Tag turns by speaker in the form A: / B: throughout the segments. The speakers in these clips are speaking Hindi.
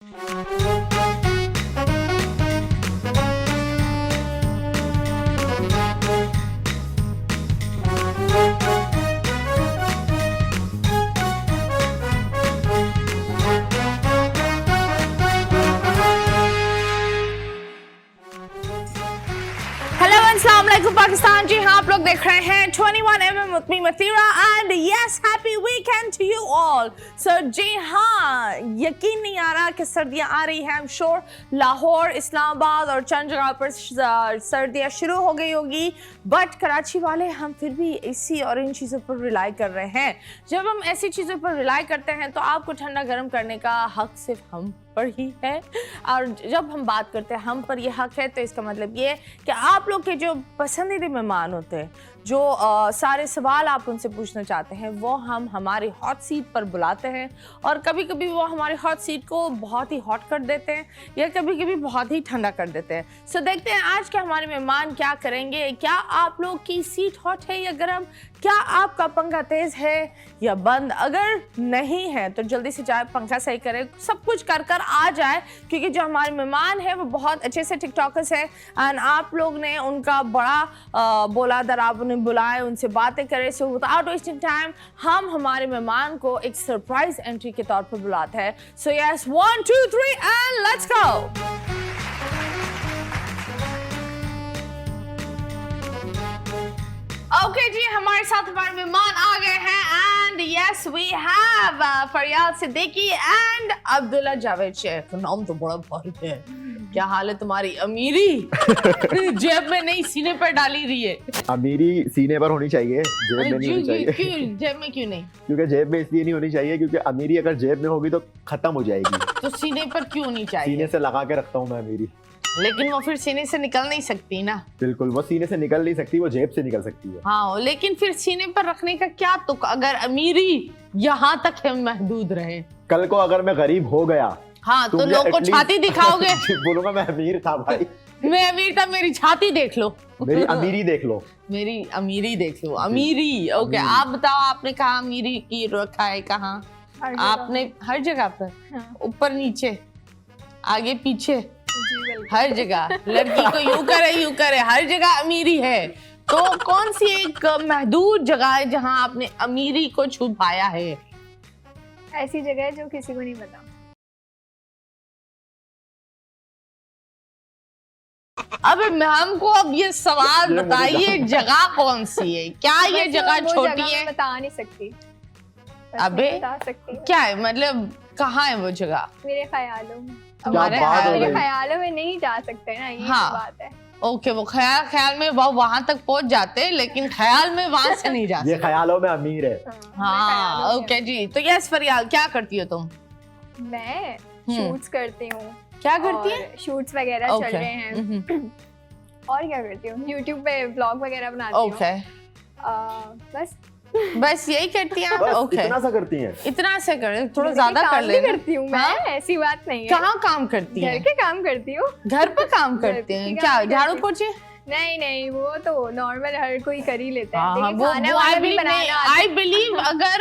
A: अस्सलाम वालेकुम पाकिस्तान। जी हाँ, आप लोग देख रहे हैं 21mm with me मतीरा and yes happy weekend to you all. So जी हाँ, यकीन नहीं आ रहा कि सर्दियाँ आ रही हैं। I am sure Lahore, Islamabad और चंद जगह पर सर्दियाँ शुरू हो गई होगी, बट कराची वाले हम फिर भी एसी और इन चीज़ों पर रिलाई कर रहे हैं। जब हम ऐसी चीज़ों पर रिलाई करते हैं तो आपको ठंडा गर्म करने का हक सिर्फ हम पर ही है, और जब हम बात करते हैं हम पर ये हक है तो इसका मतलब ये कि आप लोग के जो पसंदीदा मेहमान होते हैं, जो सारे सवाल आप उनसे पूछना चाहते हैं, वो हम हमारी हॉट सीट पर बुलाते हैं, और कभी कभी वो हमारी हॉट सीट को बहुत ही हॉट कर देते हैं या कभी कभी बहुत ही ठंडा कर देते हैं। सो देखते हैं आज के हमारे मेहमान क्या करेंगे। क्या आप लोग की सीट हॉट है या गर्म? क्या आपका पंखा तेज है या बंद? अगर नहीं है तो जल्दी से जाए पंखा सही करें, सब कुछ कर कर आ जाए, क्योंकि जो हमारे मेहमान हैं वो बहुत अच्छे से टिकटॉकर्स हैं एंड आप लोग ने उनका बड़ा बोला दर, आप उन्हें बुलाए, उनसे बातें करें। सो विदाउट वेस्टिंग टाइम हम हमारे मेहमान को एक सरप्राइज एंट्री के तौर पर बुलाते हैं। So yes, 1 2 3 and let's go. Okay जी, हमारे साथ हमारे मेहमान आ गए हैं एंड यस वी हैव फरियाद सिद्दीकी एंड अब्दुल्ला जावेद शेख। नाम तो बड़ा भारी है। क्या हाल है तुम्हारी? अमीरी जेब में नहीं, सीने पर डाली रही है।
B: अमीरी सीने पर होनी चाहिए, जेब में नहीं होनी चाहिए।
A: क्यों जेब में क्यों नहीं?
B: क्योंकि जेब में इसलिए नहीं होनी चाहिए क्योंकि अमीरी अगर जेब में होगी तो खत्म हो जाएगी।
A: तो सीने पर क्यों होनी चाहिए?
B: सीने से लगा के रखता हूँ मैं अमीरी।
A: लेकिन वो फिर सीने से निकल नहीं सकती ना।
B: बिल्कुल, वो सीने से निकल नहीं सकती, वो जेब से निकल सकती है।
A: हाँ, लेकिन फिर सीने पर रखने का क्या तुक, अगर अमीरी यहाँ तक है महदूद रहे।
B: कल को अगर मैं गरीब हो गया,
A: हाँ, तो लोग को छाती दिखाओगे।
B: बोलूंगा मैं अमीर था भाई,
A: मैं अमीर था, मेरी छाती देख लो,
B: मेरी अमीरी देख लो,
A: मेरी अमीरी देख लो। अमीरी ओके, आप बताओ, आपने कहा अमीरी की रखा है कहाँ? आपने हर जगह पर, ऊपर नीचे आगे पीछे हर जगह। लड़की को यूं करे हर जगह अमीरी है। तो कौन सी एक महदूद जगह है जहां आपने अमीरी को छुपाया है?
C: ऐसी जगह है जो किसी को नहीं पता।
A: अब हमको अब ये सवाल बताइए, जगह कौन सी है? क्या ये जगह छोटी है?
C: बता नहीं सकती।
A: अबे
C: बता सकती
A: क्या है, मतलब कहाँ है वो जगह?
C: मेरे ख्यालों में।
A: हमारे
C: ख्यालों में नहीं जा सकते ना, ये
A: हाँ,
C: बात है।
A: ओके, वो ख्याल में वो वहां तक पहुंच जाते हैं, लेकिन ख्याल में वहां से नहीं जाते।
B: ये ख्यालों में अमीर है।
A: हाँ ओके जी। तो यस फरियाल, क्या करती हो तुम?
C: मैं शूट्स करती हूँ।
A: क्या करती है?
C: शूट्स वगैरह चल रहे हैं। और क्या करती हूँ, यूट्यूब पे व्लॉग वगैरह बनाती हूँ।
A: ओके, बस यही करती हैं?
B: ओके, इतना सा करती हैं?
A: इतना सा कर, थोड़ा ज्यादा कर ले।
C: करती हूँ मैं, ऐसी बात नहीं है।
A: कहाँ काम करती हैं?
C: घर के काम करती हूँ।
A: घर पे काम करती हैं? क्या झाड़ू पोछे?
C: नहीं, वो तो नॉर्मल हर कोई कर ही लेता है।
A: आई बिलीव अगर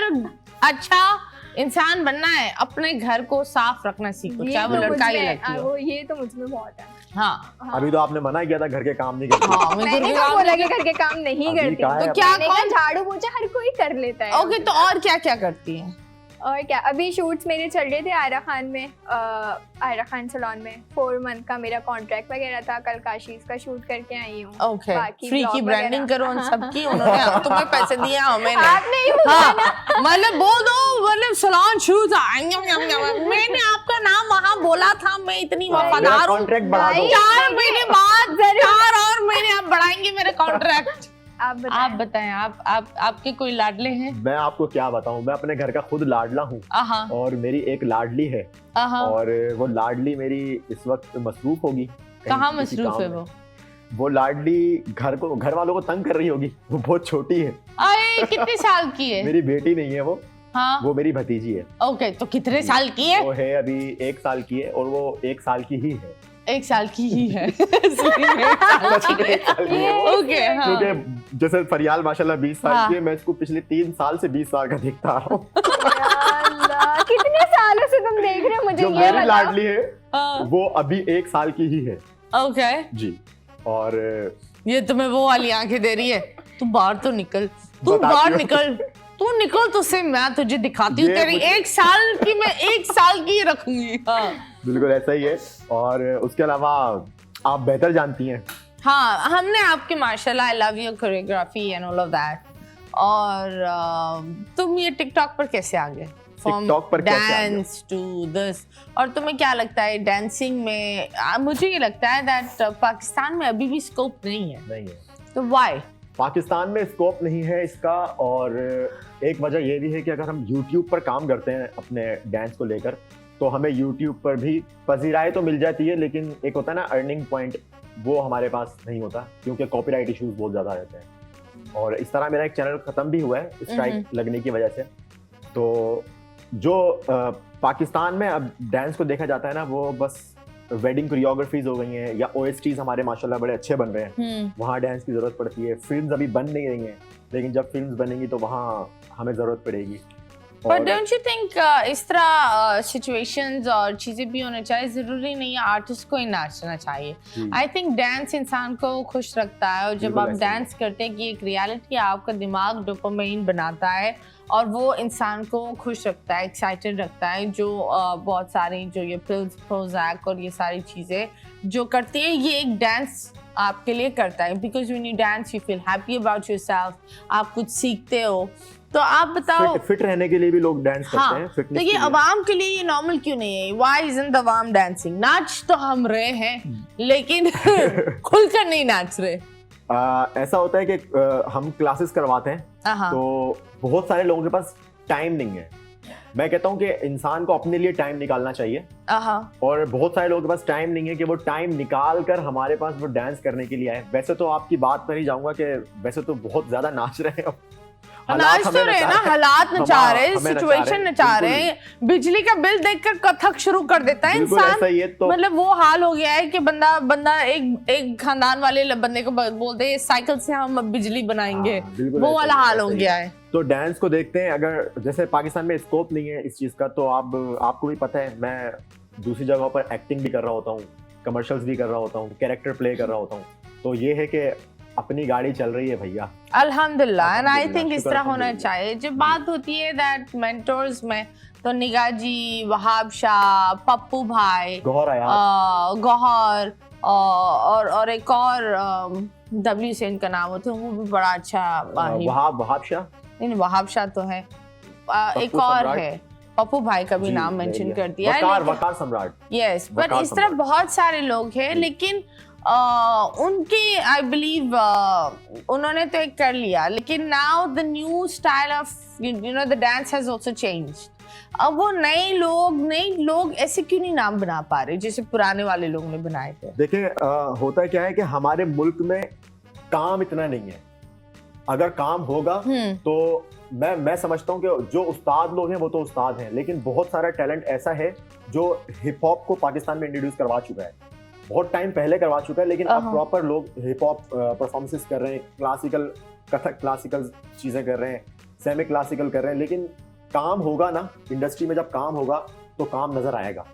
A: अच्छा इंसान बनना है, अपने घर को साफ रखना सीखो, चाहे वो लड़का या लड़की हो।
C: ये तो मुझ में बहुत है।
B: हाँ। अभी तो आपने मना किया था घर के काम नहीं करती।
A: हाँ,
C: मैंने कहा बोला कि घर के काम नहीं करती।
A: तो क्या
C: झाड़ू पोछा हर कोई कर लेता है।
A: ओके, तो और क्या क्या करती हैं?
C: और क्या, अभी शूट्स मेरे चल रहे थे आयरा खान में, आयरा खान सैलून में। 4 मंथ का मेरा कॉन्ट्रैक्ट वगैरह था। कल काशीज का शूट करके आई हूँ।
A: ओके, फ्री की ब्रांडिंग करो उन सबकी, उन्होंने तुम्हें पैसे दिए, हमें नहीं।
C: आपने ही बोला ना।
A: मतलब बोल दो, मतलब सैलून शुरू था, मैंने आपका नाम वहाँ बोला था, मैं इतनी वफादार हूँ। 4 महीने बाद 4 और महीने आप बढ़ाएंगे मेरा कॉन्ट्रैक्ट। आप बताएं, आपके कोई लाडले हैं?
B: मैं आपको क्या बताऊं, मैं अपने घर का खुद लाडला हूँ और मेरी एक लाडली है, और वो लाडली मेरी इस वक्त मसरूफ होगी।
A: कहाँ मसरूफ है
B: वो लाडली घर वालों को तंग कर रही होगी, वो बहुत छोटी है।
A: अरे कितने साल की है?
B: मेरी बेटी नहीं है वो। हाँ, वो मेरी भतीजी है।
A: ओके, तो कितने साल की है?
B: वो है अभी 1 साल की है, और वो 1 साल की ही है।
A: 1 साल की ही है।
B: ओके, क्योंकि जैसे फरियाल माशाल्लाह 20 साल की है, मैं इसको पिछले 3 साल से 20 साल का देखता आ रहा हूँ।
C: इतने सालों से तुम देख रहे हो, मुझे
B: जो
C: ये
B: मेरी
C: बताओ।
B: लाडली है वो अभी 1 साल की ही है।
A: ओके
B: जी। और
A: ये तुम्हें वो वाली आंखें दे रही है, तू बाहर तो निकल, तू
B: बताती
A: बाहर
B: हूँ।
A: निकल, तू निकल, तो से मैं तुझे दिखाती हूँ
B: ये
A: तेरी
B: मुझे-
A: 1 साल की, मैं 1 साल की रखूंगी। हाँ
B: बिल्कुल ऐसा ही है। और उसके अलावा आप बेहतर जानती हैं।
A: हाँ, हमने आपके माशाल्लाह, I love your choreography and all of that. और तुम ये टिकटॉक पर कैसे आ गए?
B: TikTok पर कैसे आ गए?
A: Dance to this. और तुम्हें क्या लगता है डांसिंग में? मुझे ये लगता है दैट पाकिस्तान में अभी भी स्कोप नहीं है।
B: नहीं है,
A: तो व्हाई?
B: पाकिस्तान में स्कोप नहीं है इसका। और एक वजह ये भी है कि अगर हम YouTube पर काम करते हैं अपने डांस को लेकर, तो हमें YouTube पर भी पजीराई तो मिल जाती है, लेकिन एक होता है ना अर्निंग पॉइंट, वो हमारे पास नहीं होता, क्योंकि कॉपीराइट इश्यूज बहुत ज़्यादा रहते हैं। और इस तरह मेरा एक चैनल ख़त्म भी हुआ है स्ट्राइक लगने की वजह से। तो जो पाकिस्तान में अब डांस को देखा जाता है ना, वो बस वेडिंग कोरियोग्राफीज हो गई हैं, या OSTs हमारे माशाल्लाह बड़े अच्छे बन रहे हैं, वहाँ डांस की ज़रूरत पड़ती है। फिल्म्स अभी बन नहीं रही हैं, लेकिन जब फिल्म्स बनेंगी तो वहाँ हमें ज़रूरत पड़ेगी।
A: बट डोंट यू थिंक इस तरह सिचुएशंस और चीजें भी होना चाहिए? जरूरी नहीं है आर्टिस्ट को ही नाचना चाहिए। आई थिंक डांस इंसान को खुश रखता है, और जब
B: बिल्कुल
A: आप
B: ऐसा ही
A: डांस करते हैं कि एक रियलिटी आपका दिमाग डोपामाइन बनाता है, और वो इंसान को खुश रखता है, एक्साइटेड रखता है। जो बहुत सारी जो ये पिल्स, प्रोजैक और ये सारी चीजें जो करती है, ये एक डांस आपके लिए करता है। Because when you dance you feel happy about yourself, आप कुछ सीखते हो। तो आप बताओ,
B: फिट रहने के लिए भी लोग डांस करते हैं।
A: हाँ,
B: फिटनेस
A: तो
B: के
A: ये
B: लिए।
A: अवाम के लिए ये नॉर्मल क्यों नहीं है? Why isn't the Awam dancing? नाच तो हम रहे हैं, लेकिन खुलकर नहीं नाच रहे।
B: ऐसा होता है कि हम क्लासेस करवाते हैं,
A: हाँ।
B: तो बहुत सारे लोगों के पास टाइम नहीं है। मैं कहता हूँ कि इंसान को अपने लिए टाइम निकालना चाहिए, और बहुत सारे लोगों के पास टाइम नहीं है कि वो टाइम निकाल कर हमारे पास वो डांस करने के लिए आए। वैसे तो आपकी बात पर ही जाऊंगा कि वैसे तो बहुत ज्यादा नाच रहे हैं,
A: नाच तो रहे ना, हालात नचा रहे,
B: हमें
A: सिचुएशन नचा रहे। बिजली का बिल देखकर कथक शुरू कर देता है
B: बिल्कुल
A: इंसान।
B: ऐसा ही है। तो
A: मतलब वो हाल हो गया है कि बंदा एक खानदान वाले बंदे को बोलते हैं साइकिल से हम अब बिजली बनाएंगे,
B: बिल्कुल
A: वो
B: ऐसा
A: वाला
B: ही है,
A: हाल
B: ऐसा
A: हो
B: ही
A: गया
B: है।
A: है।
B: तो डांस को देखते हैं, अगर जैसे पाकिस्तान में स्कोप नहीं है इस चीज का, तो आपको भी पता है, मैं दूसरी जगहों पर एक्टिंग भी कर रहा होता हूँ, कमर्शियल्स भी कर रहा होता हूँ, कैरेक्टर प्ले कर रहा होता हूँ। तो ये है कि अपनी गाड़ी चल रही है भैया,
A: अल्हम्दुलिल्लाह। एंड आई थिंक इस
B: शुक्र
A: तरह होना
B: अल्हम्दुलिल्लाह।
A: चाहिए। जब बात होती है दैट मेंटोर्स में, तो निगाह जी, वहाब शाह, पप्पू भाई,
B: गौहर आया,
A: गौहर, और एक और W से इनका नाम होता है, वो भी बड़ा अच्छा
B: वहाब शाह,
A: नहीं वहाब शाह तो है, एक और है, पप्पू भाई का भी नाम मेंशन कर दिया है,
B: वकार सम्राट।
A: यस। पर इस तरह बहुत सारे लोग हैं, लेकिन उनके आई बिलीव उन्होंने तो एक कर लिया, लेकिन now the new style of you know the dance has also changed. अब वो नए लोग ऐसे क्यों नहीं नाम बना पा रहे जैसे पुराने वाले लोगों ने बनाए थे?
B: देखिए, होता क्या है कि हमारे मुल्क में काम इतना नहीं है। अगर काम होगा तो मैं समझता हूँ कि जो उस्ताद लोग हैं वो तो उस्ताद हैं, लेकिन बहुत सारा टैलेंट ऐसा है जो हिप हॉप को पाकिस्तान में इंट्रोड्यूस करवा चुका है, बहुत टाइम पहले करवा चुका है, लेकिन अब प्रॉपर लोग हिप हॉप परफॉर्मेंसेस कर रहे हैं, क्लासिकल कथक क्लासिकल चीजें कर रहे हैं, सेमी क्लासिकल कर रहे हैं। लेकिन काम होगा ना इंडस्ट्री में, जब काम होगा तो काम नजर आएगा,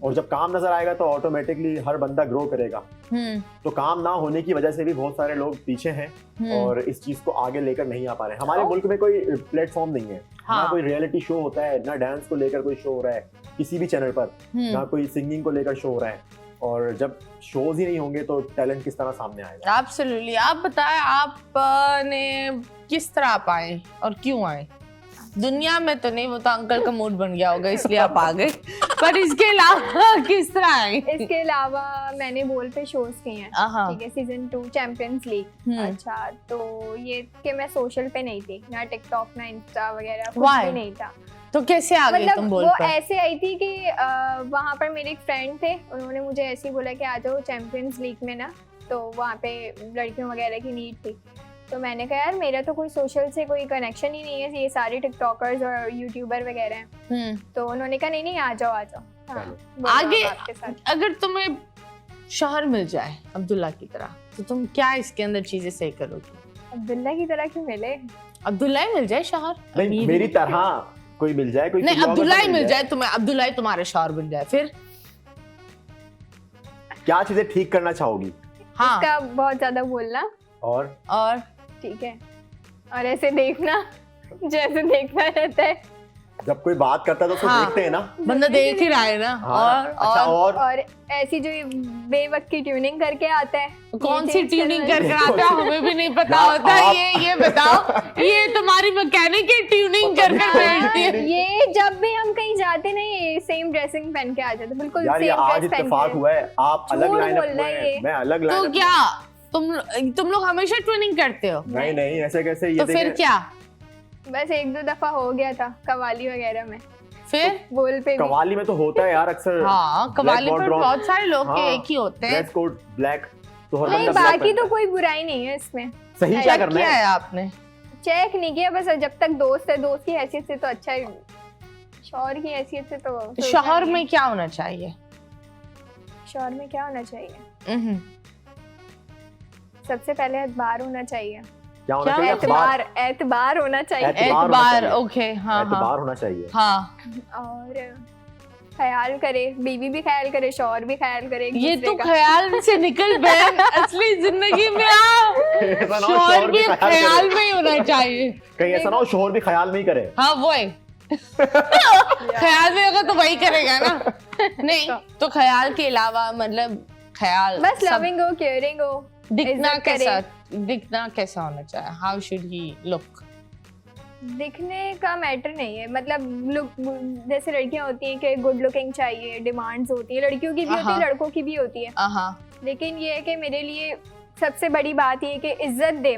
B: और जब काम नजर आएगा तो ऑटोमेटिकली हर बंदा ग्रो करेगा। तो काम ना होने की वजह से भी बहुत सारे लोग पीछे हैं और इस चीज को आगे लेकर नहीं आ पा रहे हैं। हमारे मुल्क में कोई प्लेटफॉर्म नहीं है, ना कोई रियलिटी शो होता है, ना डांस को लेकर कोई शो हो रहा है किसी भी चैनल पर, ना कोई सिंगिंग को लेकर शो हो रहा है। और जब शोज ही नहीं होंगे तो टैलेंट किस तरह सामने आएगा?
A: एब्सोल्युटली। आप बताएं, आपने किस तरह आप आए और क्यों आए? दुनिया में तो नहीं, वो तो अंकल का मूड बन गया होगा इसलिए आप आ गए, पर इसके अलावा किस तरह आए?
C: इसके अलावा मैंने बोल पे शोज किए हैं, ठीक है, सीजन 2 चैंपियंस लीग। अच्छा, तो ये कि मैं सोशल पे नहीं थी, ना टिकटॉक ना इंस्टा वगैरह कुछ भी नहीं था।
A: तो कैसे आ गए तुम बोल
C: वो
A: पर?
C: ऐसे आई थी कि वहाँ पर मेरे एक फ्रेंड थे, उन्होंने मुझे ऐसे ही बोला कि आ जाओ चैंपियंस लीग में ना, तो वहाँ पे लड़कियों वगैरह की नीड थी। तो मैंने कहा यार मेरा तो कोई सोशल से कोई कनेक्शन ही नहीं है, ये सारे टिकटॉकर्स और यूट्यूबर वगैरह हैं। तो उन्होंने कहा नहीं आ जाओ। हाँ,
A: आगे अगर तुम्हें शौहर मिल जाए अब्दुल्ला की तरह, तो तुम क्या इसके अंदर चीजें सही करोगी?
C: अब्दुल्ला की तरह क्यों मिले?
A: अब्दुल्ला ही मिल जाए शौहर?
B: नहीं, मेरी तरह कोई मिल जाए, कोई
A: नहीं
B: किसी और
A: अब्दुल्ला ही
B: को
A: मिल जाए तुम्हें, अब्दुल्ला ही तुम्हारे शौहर बन जाए, फिर
B: क्या चीजें ठीक करना चाहोगी?
A: हाँ
C: इसका बहुत ज्यादा बोलना
A: और
C: ठीक है, और ऐसे देखना जैसे देखना रहता है,
B: जब कोई बात करता है तो उसको
A: हाँ।
B: देखते हैं ना।
A: बंदा देख ही रहा है ना।
B: हाँ, अच्छा,
C: और ऐसी जो ये बेवक्त की ट्यूनिंग करके आता है,
A: कौन
C: ये
A: सी
C: चीज़
A: ट्यूनिंग
C: करना
A: करके
C: है।
A: आता है हमें भी नहीं पता
B: यार,
A: होता।
B: आप-
A: ये बताओ, ये तुम्हारी मैकेनिक की ट्यूनिंग कर कर बैठती है।
C: ये जब भी हम कहीं जाते ना ये सेम ड्रेसिंग पहन के आ जाते, बिल्कुल
B: यार ये
C: सेम
B: आज
C: ड्रेस पहन
B: इत्तेफाक
C: के।
B: हुआ है, आप अलग
C: झूठ
B: लाइनअप
C: बोल रहा
B: हुए
C: है
B: हैं,
C: ये।
B: मैं अलग
A: तो
B: लाइनअप।
A: क्या तुम लोग हमेशा ट्यूनिंग करते हो?
B: नहीं नहीं, ऐसे कैसे? ये
A: तो फिर
B: देखें,
A: क्या?
C: बस एक दो दफा हो गया था कवाली वगैरह में,
A: फिर
C: बोल पे भी।
B: कवाली में तो होता है यार अक्सर।
A: हाँ कवाली पर बहुत सारे लोग के
B: हाँ,
A: एक ही होते हैं।
B: ड्रेस कोड ब्लैक, तो हर
C: नहीं
B: बंदा black
C: बाकी
B: पहनता
C: तो कोई बुराई नहीं है इसमें,
B: है। सही क्या
A: चेक
B: करना
A: किया
B: है?
A: है आपने?
C: चेक नहीं किया, बस जब तक दोस्त है, दोस्त की हैसियत से तो अच्छा है, शौहर की हैसियत से तो सोचना
A: शौहर
C: नहीं है।
A: में क्या होना चाहिए?
C: शौहर में क्या होना चाहिए?
A: हम्म,
C: सबसे पहले एतबार होना चाहिए,
B: क्या होना
A: क्या?
B: चाहिए?
C: एतबार होना चाहिए,
B: एतबार होना
A: एतबार,
B: चाहिए।
A: ओके, हाँ हाँ
B: एतबार होना चाहिए।
A: हाँ।
C: और ख्याल करे, बीवी भी ख्याल करे, शौहर भी ख्याल करे एक
A: ये
C: दूसरे
A: तो
C: का।
A: ख्याल से निकल बहन, असली जिंदगी में आओ।
B: ऐसा ना हो
A: शौहर
B: शौहर
A: भी
B: भी ख्याल
A: ख्याल
B: करे।
A: में ही होना चाहिए।
B: कहीं ऐसा ना हो शोहर भी ख्याल में ही करे।
A: हाँ वो है। ख्याल में होगा तो वही करेगा ना। नहीं तो ख्याल के अलावा मतलब ख्याल
C: बस
A: सब
C: लविंग हो, केयरिंग हो,
A: दिखना
C: इज्जत करे।
A: कैसा, दिखना कैसा होना चाहिए? How should he look?
C: दिखने का मैटर नहीं है, मतलब लुक, जैसे लड़कियां होती हैं कि गुड लुकिंग चाहिए, डिमांड्स होती है, लड़कियों की भी होती है,
A: हाँ।
C: लड़कों की भी होती है,
A: हाँ
C: लेकिन ये है कि मेरे लिए सबसे बड़ी बात ये है कि इज्जत दे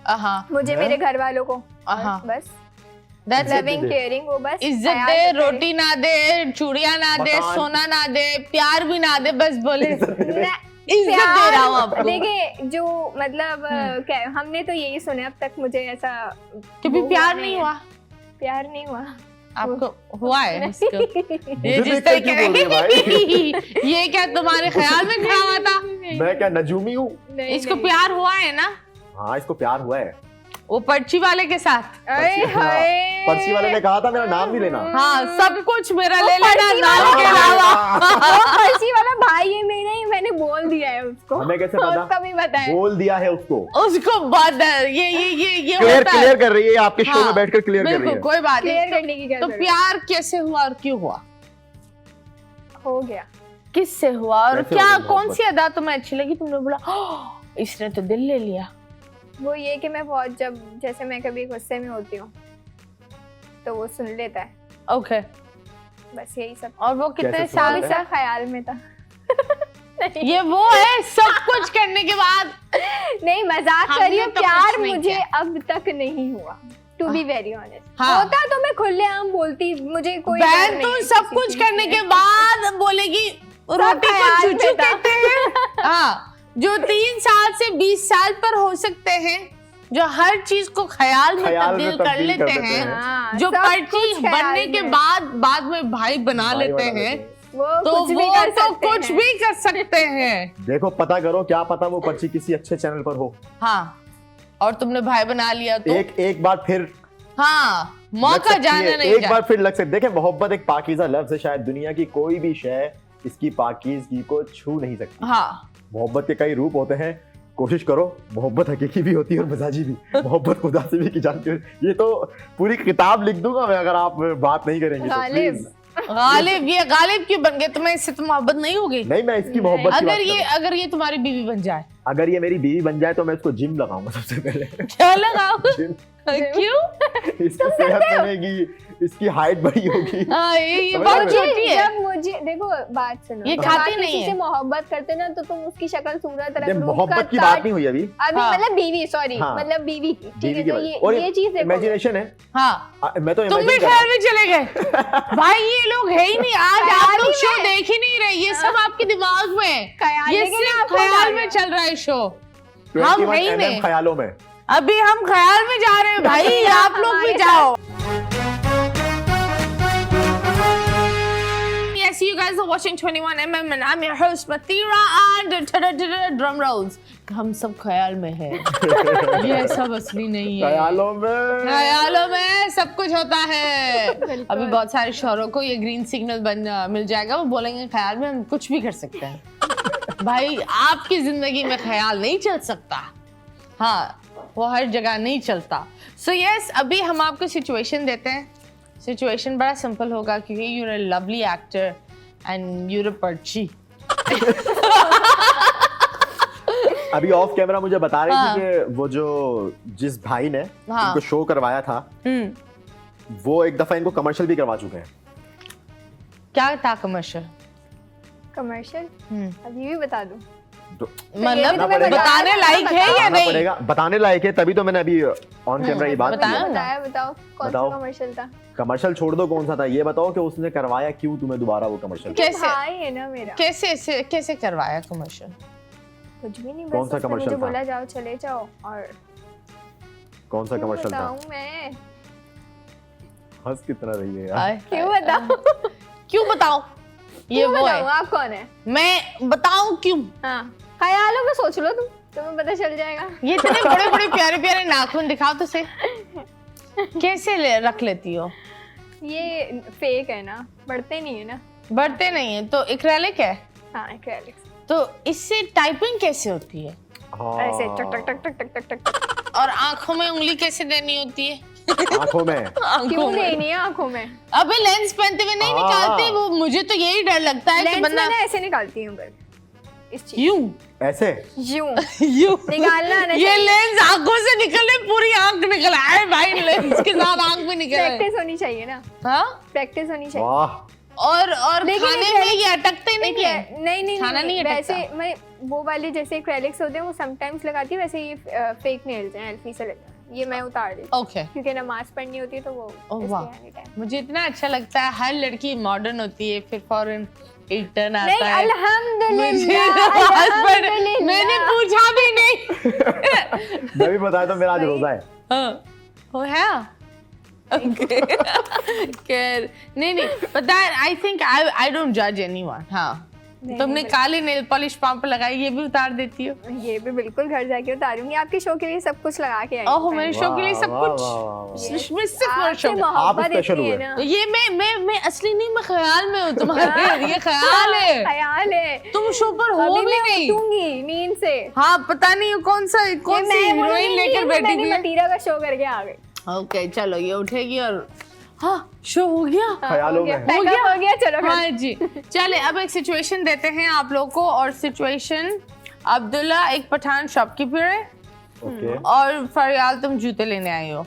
A: हाँ
C: मुझे,
B: हैं?
C: मेरे घर वालों को, और
A: हाँ।
C: बस
A: दैट्स
B: इज्जत
C: लविंग
B: दे।
C: केयरिंग हो, बस
A: इज्जत
C: ख्याल
A: दे,
C: करे।
A: रोटी ना दे, चूड़ियां ना दे,
B: मकान।
A: सोना ना दे, प्यार भी ना दे, बस बोले
B: इज्जत दे दे।
C: ना-
A: इज्जत दे रहा हूँ आपको।
C: देखिए जो मतलब क्या हमने तो यही सुने अब तक, मुझे ऐसा
A: कभी
C: वो
A: प्यार
C: हुआ
A: नहीं
C: है।
A: हुआ
C: प्यार नहीं हुआ
A: आपको? हुआ है इसको? ये
B: मुझे
A: जिस
B: देख कर क्यों बोल रही है
A: तरीके ये क्या तुम्हारे ख्याल में खड़ा हुआ था?
B: मैं क्या नजूमी हूँ?
C: नहीं,
A: इसको
C: नहीं।
A: प्यार हुआ है ना
B: हाँ इसको प्यार हुआ है।
A: वो पर्ची वाले के साथ?
C: अरे हाय।
B: पर्ची वाले ने कहा था मेरा नाम भी लेना।
A: हाँ सब कुछ मेरा ले लेना,
C: पर्ची
A: नाम
C: वाला
A: के अलावा।
C: वो पर्ची वाला भाई है मेरा ही, मैंने बोल दिया है उसको,
B: हमें कैसे पता?
C: उसको भी बताया।
B: बोल दिया है उसको।
A: उसको बहुत ये
B: क्लियर
A: होता है।
B: क्लियर कर रही है, आपके शो
A: हाँ,
B: में बैठकर क्लियर कर रही
A: बिल्कुल
B: है।
A: कोई बात
C: क्लियर
A: नहीं।
C: करने की क्या
A: तो
C: जरूरत
A: प्यार कैसे हुआ और क्यों हुआ?
C: हो गया?
A: किससे हुआ और
B: कैसे
A: क्या,
B: हो गई
A: कौन
B: मोहब्बत?
A: सी अदा तुम्हें अच्छी लगी? तुमने बोला "ओह, इसने तो दिल ले लिया"?
C: वो ये कि मैं बहुत, जब जैसे मैं कभी गुस्से में होती हूँ तो वो सुन लेता है,
A: ओके।
C: बस यही सब।
A: और वो कितने
B: कैसे
A: साल
B: सुना
A: से?
C: सब ख्याल में था। नहीं,
A: ये वो है सब कुछ करने के बाद?
C: नहीं मजाक
A: हमने
C: कर रही हूँ,
A: तो
C: प्यार
A: कुछ नहीं
C: मुझे
A: किया।
C: अब तक नहीं हुआ, टू बी वेरी ऑनेस्ट।
A: हाँ।
C: होता तो मैं खुलेआम बोलती, मुझे कोई डर
A: बहन
C: नहीं
A: तुम
C: है
A: सब
C: किसी
A: कुछ
C: चीज
A: करने
C: में।
A: के बाद बोलेगी रोटी को
C: ख्याल में
A: चूचू
C: था।
A: कहते हैं। हाँ जो 3 साल से 20 साल पर हो सकते हैं, जो हर चीज को ख्याल में
B: ख्याल में
A: तब्दील कर
B: तब्दील
A: लेते
B: कर देते
A: हैं,
B: हैं।
C: हाँ,
A: जो
C: सब
A: पर्ची
C: कुछ ख्याल
A: बनने के
C: में।
A: बाद में भाई बना
B: भाई
A: लेते
B: बना
A: हैं,
B: लेते हैं।
C: वो
A: तो
C: कुछ भी
A: वो
C: कर
A: तो
C: सकते
A: कुछ
C: हैं।
A: भी कर सकते हैं।
B: देखो पता करो, क्या पता वो पर्ची किसी अच्छे चैनल पर हो।
A: हाँ और तुमने भाई बना लिया तो
B: एक बार फिर
A: हाँ
B: लग
A: मौका
B: सकती
A: जाने
B: है,
A: नहीं
B: एक
A: जाए।
B: बार फिर लग सकती है। देखिए मोहब्बत एक पाकीज़ा लफ्ज़ है, शायद दुनिया की कोई भी शय इसकी पाकीज़गी को छू नहीं सकती।
A: हाँ
B: मोहब्बत के कई रूप होते हैं, कोशिश करो, मोहब्बत हकीकी भी होती है और मजाजी भी। मोहब्बत खुदा से भी की जाती है। ये तो पूरी किताब लिख दूंगा मैं अगर आप बात नहीं करेंगे तो
C: गालिब।
B: प्लीज।
A: गालिब, ये गालिब क्यों बन गए? तुम्हें इससे तो मोहब्बत नहीं होगी?
B: नहीं मैं इसकी मोहब्बत की बात कर रहा हूं।
A: अगर ये तुम्हारी बीवी बन जाए?
B: अगर ये मेरी बीवी बन जाए तो मैं इसको जिम लगाऊंगा सबसे पहले।
A: क्या लगाओ?
B: जिम,
A: क्यों?
B: इसकी सेहत बनेगी, इसकी हाइट बड़ी होगी।
A: हाँ ये
B: समझ
A: बहुत
B: रहे हो?
A: छोटी है।
C: जब मुझे देखो बात सुनो,
A: ये
C: जब
A: खाती
C: आप
A: नहीं
C: किसी
A: है।
C: से मोहब्बत करते ना तो तुम उसकी शक्ल सूरत
B: ये
C: रंग रूप
B: मोहब्बत
C: का
B: की बात नहीं हुई अभी।
C: अभी
A: हाँ।
C: मतलब बीवी, सॉरी
B: हाँ।
C: मतलब बीवी की, ठीक
B: बीवी
C: है,
B: की
C: तो
B: बात। और
C: ये चीज देखो।
B: इमेजिनेशन है।
A: हाँ
B: मैं तो
A: तुम भी
B: imagine कर रहा
A: ख्याल में चले गए। भाई ये लोग है ही नहीं, आज आप
C: ख्याल
A: लोग
C: ही
A: शो
C: में।
A: देख ही नहीं रहे, ये सब आपके दिमाग में है।
C: ख्याल
A: ये
C: लेकिन
A: सिर्फ
C: आपको
A: ख्याल
C: डाल
A: में
C: रहा
A: चल रहा है शो।
B: हूं।
A: हम
B: 21
A: है ही
B: mm
A: नहीं।
B: ख्यालों में।
A: अभी हम ख्याल में जा रहे हैं भाई, आप लोग भी
C: हमारे
A: जाओ। ऐसी you guys are watching 21mm and I'm your host Mathira and drum rolls. हम सब ख्याल में है, ये सब असली नहीं है। ख्यालों में सब कुछ होता है। अभी बहुत सारे शोरों को ये ग्रीन सिग्नल मिल जाएगा, वो बोलेंगे ख्याल में हम कुछ भी कर सकते हैं। भाई आपकी जिंदगी में ख्याल नहीं चल सकता, हाँ वो हर जगह नहीं चलता। सो यस, अभी हम आपको सिचुएशन देते हैं। सिचुएशन बड़ा सिंपल होगा क्योंकि you're a lovely actor and you're a पर्ची।
B: अभी ऑफ कैमरा मुझे बता रही थी कि वो जो जिस भाई ने इनको शो करवाया था, वो एक दफा इनको कमर्शियल भी करवा चुके हैं।
A: क्या था कमर्शियल?
C: अभी भी बता दूं?
A: मतलब बताने लायक है या नहीं?
B: बताने लायक है, तभी तो मैंने अभी ऑन कैमरा ये बात
C: बताओ कौन सा कमर्शियल था?
B: कमर्शियल छोड़ दो, कौन सा था ये बताओ कि उसने करवाया क्यों तुम्हें दोबारा वो कमर्शियल?
A: कैसे
C: भाई है ना मेरा।
A: कैसे करवाया कमर्शियल?
C: कुछ भी नहीं,
B: कौन सा कमर्शियल था?
C: मुझे बोला जाओ चले जाओ। और
B: कौन सा कमर्शियल था?
C: बताऊं मैं?
B: हंस कितना रही है यार।
C: क्यों बताऊं?
A: क्यों बताऊं? ये वो है।
C: आप कौन है?
A: मैं बताऊं क्यों?
C: हाँ, ख्यालों में सोच लो तुम, तुम्हें पता चल जाएगा।
A: ये इतने बड़े बड़े प्यारे प्यारे नाखून दिखाओ तो से कैसे रख लेती हो?
C: ये फेक है ना, बढ़ते नहीं है ना।
A: बढ़ते नहीं है तो एक्रेलिक है।
C: हाँ एक्रेलिक।
A: तो इससे टाइपिंग कैसे होती है?
C: ऐसे टक टक टक टक टक टक टक।
A: और आंखों में उंगली कैसे देनी होती है?
B: आंखों में?
C: क्यों नहीं है आंखों में?
A: अबे लेंस पहनते हुए नहीं निकालते वो, मुझे तो यही डर लगता है कि बंदा
C: ऐसे निकालती हूँ इस चीज।
A: यूं
B: ऐसे
A: यूं
C: निकालना नहीं।
A: ये लेंस आंखों से निकले, पूरी आंख निकल आए भाई, लेंस के साथ आंख भी निकल आए।
C: प्रैक्टिस होनी चाहिए ना।
A: हाँ
C: प्रैक्टिस होनी चाहिए।
B: वाह।
A: और खाने में ये अटकते नहीं है?
C: नहीं
A: खाना नहीं अटकता।
C: वैसे मैं वो वाले जैसे एक्रेलिक्स होते हैं वो समटाइम्स लगाती है, वैसे ये फेक नेल्स हैं, एल्फी से लेते हैं। ये मैं उतार देती हूं
A: ओके,
C: क्योंकि नमाज पढ़नी होती है तो वो
A: मुझे इतना अच्छा लगता है। हर लड़की मॉडर्न होती है, फिर फॉरेन इंटर्न आता
C: नहीं,
A: है।
C: अल्हम्दुलिल्लाह
A: मैंने पूछा भी नहीं।
B: मैं भी बताया तो मेरा आज रोजा है।
A: वो है okay. नहीं पता है, आई थिंक आई डोंट जज एनीवन। हाँ, तुमने काली नेल पॉलिश पाम पे लगाई, ये भी उतार देती हो?
C: ये भी बिल्कुल घर जाके उतारूंगी। आपके शो के लिए सब कुछ लगा के आई।
A: ओह, मेरे शो के लिए सब कुछ? मैं सिर्फ मेरे शो
B: आप स्पेशल हुए ना।
A: ये मैं असली नहीं, मैं ख्याल में हूँ तुम्हारे। ये ख्याल है। तुम शो पर हो भी नहीं।
C: उठूंगी नींद से।
A: हाँ, पता नहीं कौन सी हीरोइन लेकर बैठी हुई है।
C: मतीरा का शो करके आ गई।
A: ओके चलो, ये उठेगी और हाँ शो हो गया।
B: ख्यालों में
C: हो गया। चलो
A: हाँ जी, चले अब एक सिचुएशन देते हैं आप लोग को। और सिचुएशन, अब्दुल्ला एक पठान शॉपकीपर है।
B: ओके।
A: और फरियाल तुम जूते लेने आई हो।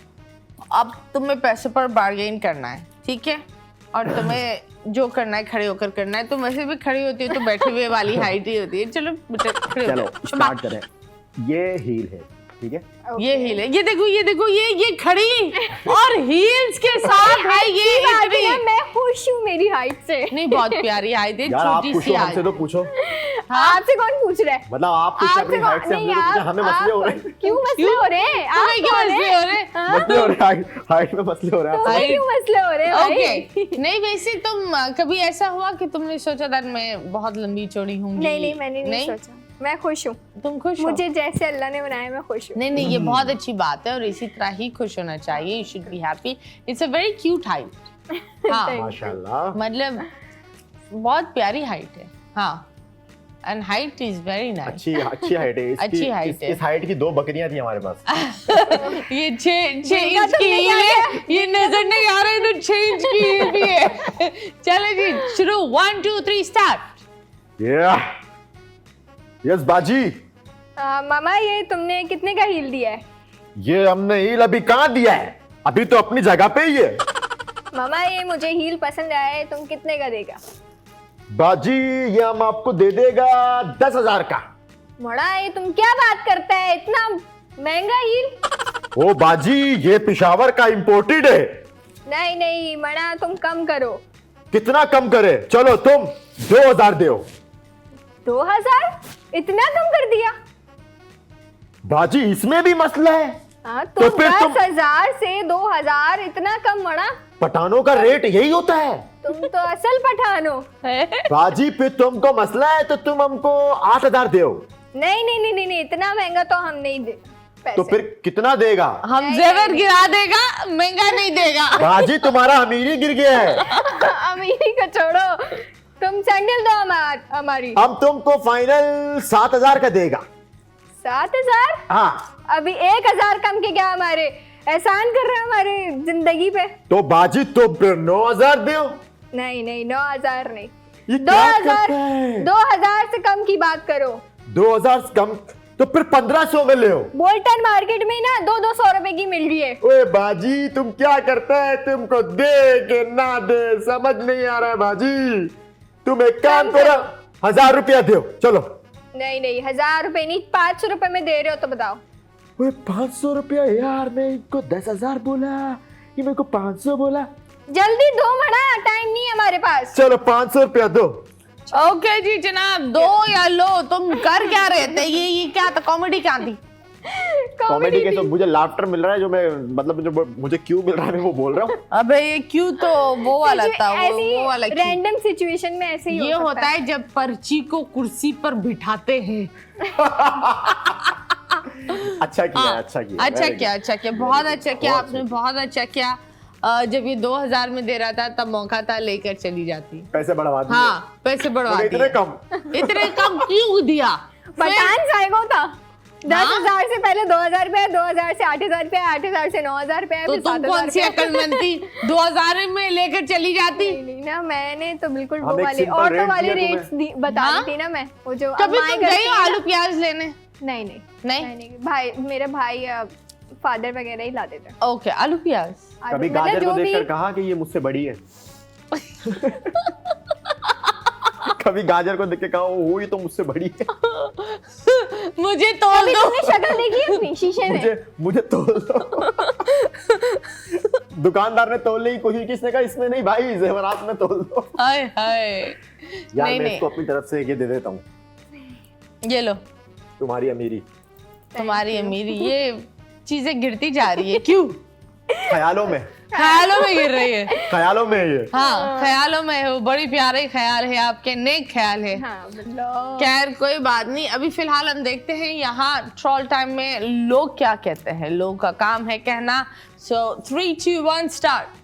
A: अब तुम्हें पैसे पर बार्गेन करना है, ठीक है? और तुम्हें जो करना है खड़े होकर करना है। तुम वैसे भी खड़ी होती हो तो बैठे हुए वाली हाइट ही होती है। चलो
B: स्टार्ट करें। ये हील है, ठीक है?
A: ये हील है। ये देखो ये खड़ी और हील्स के साथ है। ये इतनी,
C: मैं खुश हूँ मेरी हाइट से।
A: नहीं, बहुत प्यारी हाइट है,
B: यार आप
A: छोटी
B: पूछो,
A: सी
B: हमसे तो पूछो।
C: हाँ? आपसे कौन पूछ रहा है?
B: मतलब आप कुछ अपनी हाइट से हमसे पूछा, हमें मसले हो रहे हैं।
C: क्यों मसले हो रहे हैं? आप
A: क्यों मसले हो रहे हैं?
B: मसले हो रहे हैं, हाइट में मसले हो रहे हैं।
C: क्यों मसले हो रहे हैं भाई?
A: ओके, नहीं वैसे तुम कभी ऐसा हुआ कि तुमने सोचा था मैं बहुत लंबी चौड़ी होंगी?
C: नहीं, मैंने नहीं सोचा। मैं खुश हूँ।
A: तुम खुश हो?
C: मुझे जैसे अल्लाह ने बनाया मैं खुश हूँ।
A: नहीं, ये बहुत अच्छी बात है और इसी तरह ही खुश होना चाहिए। You should be happy. It's a very cute height. हाँ,
B: माशाल्लाह,
A: मतलब बहुत प्यारी हाइट है। हाँ, and height is very nice.
B: अच्छी हाइट है।
A: अच्छी हाइट है।
B: इस हाइट की 2 बकरियां थी हमारे पास।
A: ये 6 इंच की हील है। ये नजर नहीं आ रहा है तो 6 इंच की हील भी है। चलो जी, शुरू। 1 2 3 स्टार्ट।
B: यस बाजी।
C: मामा, ये तुमने कितने का हील दिया है?
B: ये हमने हील अभी कहाँ दिया है, अभी तो अपनी जगह पे ही है।
C: मामा, ये मुझे हील पसंद आया है, तुम कितने का देगा?
B: बाजी, ये हम आपको दे देगा 10,000 का।
C: मोड़ा, ये तुम क्या बात करता है, इतना महंगा हील?
B: ओ बाजी, ये पेशावर का इंपोर्टेड है।
C: नहीं मना, तुम कम करो।
B: कितना कम करे? चलो तुम 2,000 दो।
C: 2,000? इतना कम कर दिया?
B: बाजी, इसमें भी मसला है।
C: हाँ तो
B: फिर तुम
C: 10,000 से 2,000 इतना कम मड़ा।
B: पठानों का रेट यही होता है।
C: तुम तो असल पठान हो।
B: बाजी फिर तुमको मसला है तो तुम हमको 8,000 दो।
C: नहीं नहीं नहीं नहीं नहीं, इतना महंगा तो हम नहीं दे पैसे।
B: तो फिर कितना देगा?
A: हम जेवर गिरा देगा, महंगा नहीं देगा।
B: बाजी तुम्हारा अमीरी गिर गया है।
C: अमीरी का छोड़ो, तुम सैंडल दो हमारी।
B: हम तुमको फाइनल 7,000 का देगा।
C: 7,000?
B: हाँ।
C: अभी 1,000 कम के क्या हमारे एहसान कर रहे हैं हमारे जिंदगी पे।
B: तो बाजी तो फिर 9,000 दो।
C: नहीं नहीं 9,000 नहीं,
B: ये क्या करता है?
C: 2,000 से कम की बात करो।
B: 2,000 से कम तो फिर 1,500 में ले हो।
C: बोल्टन मार्केट में ना 200 रुपए की मिल रही है।
B: ओए बाजी तुम क्या करता है? तुमको दे के ना दे समझ नहीं आ रहा है बाजी। तुम एक काम करो, 1,000 रुपया दो। चलो।
C: नहीं नहीं 1,000 रुपए नहीं, 500 रुपए में दे रहे हो तो बताओ।
B: ओए 500 रुपया यार, मैं इनको 10,000 बोला, ये मेरे को 500 बोला।
C: जल्दी दो मड़ा, टाइम नहीं है हमारे पास।
B: चलो 500 रुपया दो।
A: ओके जी जनाब, दो या लो। तुम कर क्या रहे थे? ये क्या था? कॉमेडी क्या थी?
B: कॉमेडी के तो मुझे लाफ्टर मिल रहा है, जो मैं मतलब जो मुझे क्यों मिल रहा है मैं वो बोल रहा हूँ।
A: अबे ये क्यों तो वो वाला था, वो वाला क्यों।
C: रैंडम सिचुएशन में ऐसे ही
A: ये होता है जब पर्ची को कुर्सी पर बिठाते हैं।
B: अच्छा किया, अच्छा किया,
A: अच्छा किया, अच्छा किया, बहुत अच्छा किया आपने, बहुत अच्छा किया। जब ये 2,000 में दे रहा था तब मौका था लेकर चली जाती।
B: पैसे बढ़वा दिए।
A: हाँ पैसे बढ़वा दिए।
B: इतने कम
A: क्यों दिया?
C: पठान साइको था। 10,000 से पहले 2,000 रुपया, 2,000 से 8,000 रुपया, 8,000 से 9,000 रुपया,
A: तो तुम कौन सी अकलमंद थी? 2,000 में लेकर चली जाती।
C: नहीं ना, मैंने तो बिल्कुल वो
B: हम एक
C: वाले
B: simple
C: ऑटो
B: rate
C: वाले
B: दिए
C: रेट्स बता
A: हाँ?
C: दी थी ना मैं, वो जो
A: कभी
C: अम्माएं
A: तुम गई
C: करती
A: हो
C: हैं
A: आलू
C: ना।
A: प्याज लेने?
C: नहीं नहीं
A: नहीं?
C: नहीं, भाई मेरा भाई फादर वगैरह ही लाते थे।
A: ओके आलू प्याज।
B: कभी
C: मतलब
B: गाजर
C: जो
B: को
C: भी
B: देखकर कहा कि ये मुझसे बड़ी है? कभी गाजर को देख के कहा वो ये तो मुझसे बड़ी है।
A: मुझे तोल
C: कभी
A: दो।
C: तुमने शक्ल देखी अपनी शीशे में?
B: मुझे तोल दो। दुकानदार ने तोलने की कोशिश की, इसने कहा इसमें नहीं भाई, जेवरात में तोल दो।
A: हाय हाय।
B: यार
A: नहीं,
B: मैं
A: नहीं।
B: इसको अपनी तरफ से ये दे देता हूँ,
A: ये लो
B: तुम्हारी अमीरी।
A: तुम्हारी अमीरी। ये चीजें गिरती जा रही है क्यों?
B: ख्यालों में,
A: ख्यालों में गिर रही है।
B: ख्यालों में ये।
A: हाँ ख्यालों में है, वो बड़ी प्यारे ख्याल है आपके, नेक ख्याल है।
C: हाँ मतलब
A: खैर कोई बात नहीं, अभी फिलहाल हम देखते हैं यहाँ ट्रोल टाइम में लोग क्या कहते हैं। लोग का काम है कहना। So 3, 2, 1 start.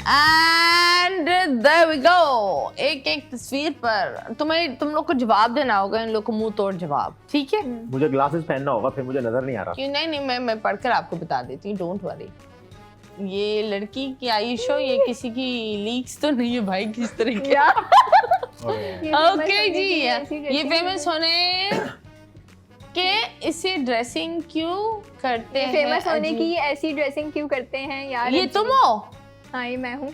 A: And there we go. एक एक तस्वीर पर तुम लोग को जवाब देना होगा, इन लोग को मुंह तोड़ जवाब, ठीक है?
B: मुझे ग्लासेस पहनना होगा, फिर मुझे नजर नहीं आ रहा।
A: क्यों नहीं, मैं पढ़कर आपको बता देती हूँ, डोंट वरी। ये लड़की की आयुष हो, ये किसी की लीक्स तो नहीं है भाई, किस तरह की। ओके जी, ये फेमस होने के इसे ड्रेसिंग क्यों करते हैं?
C: फेमस होने की ऐसी ड्रेसिंग क्यों करते हैं यार?
A: ये तुम हो?
C: हाँ ये मैं हूँ।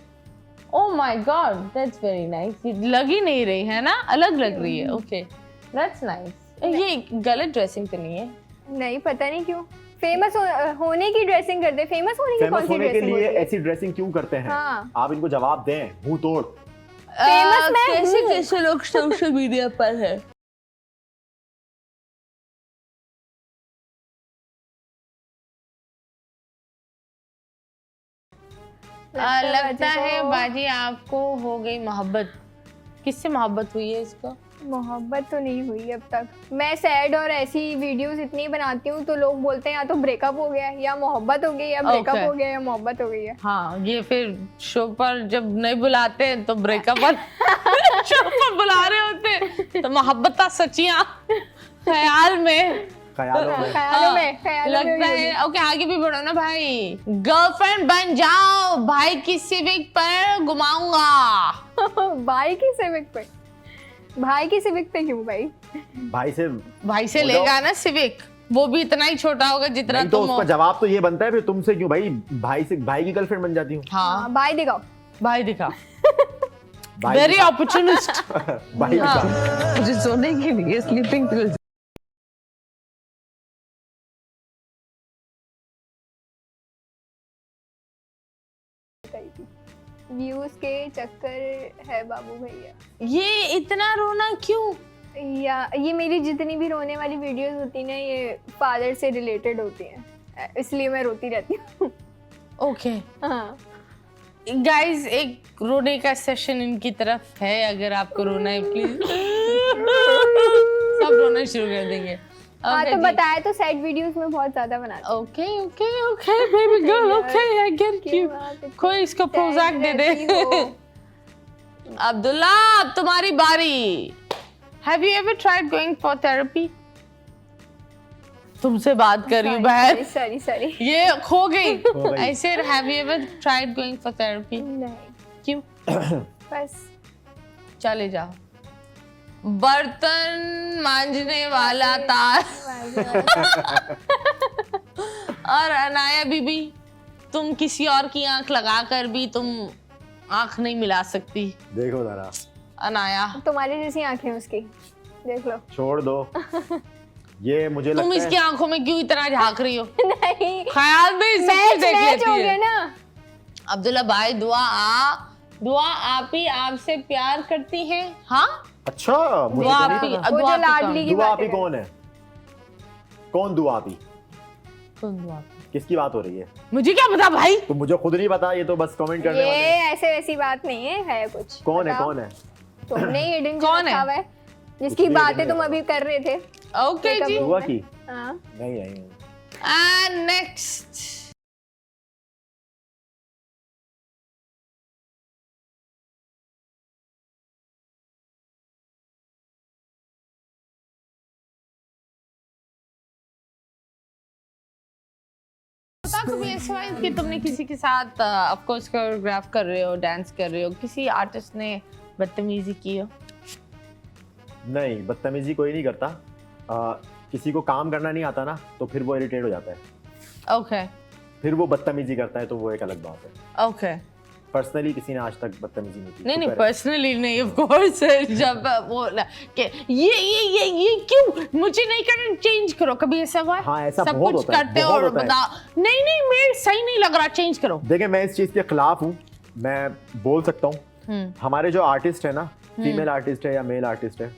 A: Oh my God, that's very nice. ये लग ही नहीं रही है ना, अलग लग रही है। Okay that's nice. ये गलत ड्रेसिंग तो नहीं है?
C: नहीं पता नहीं क्यों फेमस होने की ड्रेसिंग करते। फेमस होने की कौन
B: फेमस
C: सी
B: होने के
C: ड्रेसिंग
B: लिए
C: होती है?
B: ऐसी ड्रेसिंग क्यों करते हैं?
C: हाँ।
B: आप इनको जवाब दें, मुंह तोड़।
C: फेमस मैं
A: कैसे
C: हूँ।
A: कैसे लोग सोशल मीडिया पर है। लगता है बाजी आपको हो गई मोहब्बत। किससे मोहब्बत हुई है इसको?
C: मोहब्बत तो नहीं हुई अब तक। मैं सैड और ऐसी वीडियोस इतनी बनाती हूँ तो लोग बोलते हैं या तो ब्रेकअप हो गया, या मोहब्बत हो गई, या ब्रेकअप
A: Okay.
C: हो गया, या मोहब्बत हो गई है।
A: हाँ ये फिर शो पर जब नहीं बुलाते हैं तो ब्रेकअप शो पर बुला रहे होते तो मोहब्बत सच्चियां ख्याल में,
B: ख्यालों में।
C: ख्यालों में
A: लगता
C: हुई
A: है। ओके आगे भी बढ़ो ना भाई। गर्लफ्रेंड बन जाओ, भाई की सिविक पर घुमाऊंगा।
C: होगी। भाई की सिविक पे? भाई की सिविक पे क्यों भाई?
B: भाई से
A: भाई लेगा ना सिविक, वो भी इतना ही छोटा होगा जितना
B: नहीं, तो
A: तुम
B: उसका
A: हो।
B: जवाब तो ये बनता है फिर तुमसे क्यों भाई? भाई से भाई की गर्लफ्रेंड बन जाती हूँ।
A: हाँ
C: भाई दिखाओ।
A: भाई दिखा।
B: भाई
A: वेरी
B: दिखा।
A: अपॉर्चुनिस्ट।
B: भाई
A: हाँ।
B: दिखा।
D: मुझे सोने के लिए स्लीपिंग पिल्स
C: व्यूज के चक्कर है बाबू भैया।
A: ये इतना रोना क्यों?
C: या ये मेरी जितनी भी रोने वाली वीडियोस होती ना ये फादर से रिलेटेड होती हैं, इसलिए मैं रोती रहती हूँ।
A: ओके
C: हाँ
A: गाइस, एक रोने का सेशन इनकी तरफ है, अगर आपको रोना है प्लीज सब रोना शुरू कर देंगे।
C: हाँ
A: Okay
C: तो
A: जी।
C: बताया तो सैड वीडियोस में बहुत ज्यादा बनाती हूँ।
A: Okay okay okay baby girl, okay I get you. कोई इसको प्रोज़ैक दे दे। अब्दुल्ला, अब तुम्हारी बारी। Have you ever tried going for therapy? तुमसे बात कर रही हूँ बहन।
C: सॉरी
A: ये खो गई।
B: खो गई।
A: I said, have you ever tried going for therapy?
C: नहीं
A: क्यों?
C: बस
A: चले जाओ। बर्तन मांजने वाला तार और अनाया बीबी, तुम किसी और की आंख लगाकर भी तुम आंख नहीं मिला सकती।
B: देखो जरा,
A: अनाया,
C: तुम्हारी जैसी आंखें उसकी, देख लो।
B: छोड़ दो। ये मुझे
A: तुम
B: लगता
A: इसकी
B: है
A: आंखों में क्यों इतना झांक रही हो?
C: नहीं
A: ख्याल में सब
C: मैच
A: कुछ देख
C: मैच हो
A: लेती
C: गया
A: है।
C: ना।
A: अब्दुल्ला भाई, दुआ आप ही आपसे प्यार करती हैं? हाँ,
B: अच्छा, मुझे
A: दुआ
B: तो
A: आप ही।
B: नहीं पता।
C: वो जो
A: दुआ आप ही
C: लाडली की
B: दुआ
C: बात
B: आपी कौन है? कौन दुआ आपी?
A: कौन दुआ आप ही?
B: किसकी बात हो रही है?
A: मुझे क्या पता भाई।
B: तो मुझे खुद नहीं पता, ये तो बस कमेंट करने
C: ये
B: वाले हैं।
C: ऐसे वैसी बात नहीं है कुछ।
B: कौन है?
C: बताओ।
B: कौन है?
C: तुमने हिडन
A: कौन है?
C: है जिसकी
B: कुछ भी
C: बातें
B: hidden
C: तुम
B: है।
C: अभी कर रहे थे।
A: ओके
C: Breakup
A: जी।
C: room
B: दुआ
C: में।
B: की?
C: हाँ
B: नहीं नहीं।
A: And next. कभी ऐसा हुआ है कि तुमने किसी के साथ ऑफ कोर्स कोरियोग्राफ कर रहे हो, डांस कर रहे हो, किसी आर्टिस्ट ने बदतमीजी की हो?
B: नहीं, बदतमीजी कोई नहीं करता। किसी को काम करना नहीं आता ना, तो फिर वो इरिटेट हो जाता है,
A: ओके
B: फिर वो बदतमीजी करता है, तो वो एक अलग बात है।
A: ओके।
B: पर्सनली किसी ने आज तक बदतमीजी नहीं की।
A: नहीं नहीं,
B: शुक्र है।
A: पर्सनली नहीं, ऑफ कोर्स। जब वो कि ये क्यों मुझे नहीं करना, चेंज करो, कभी ऐसा हुआ है?
B: हाँ, ऐसा
A: सब
B: बहुत
A: कुछ
B: होता है,
A: करते हो
B: बहुत
A: और
B: होता है।
A: बताओ नहीं नहीं मैं सही नहीं लग रहा, चेंज करो।
B: देखिए, मैं इस चीज के खिलाफ हूँ, मैं बोल सकता हूँ। हमारे जो आर्टिस्ट है ना, फीमेल आर्टिस्ट है या मेल आर्टिस्ट है,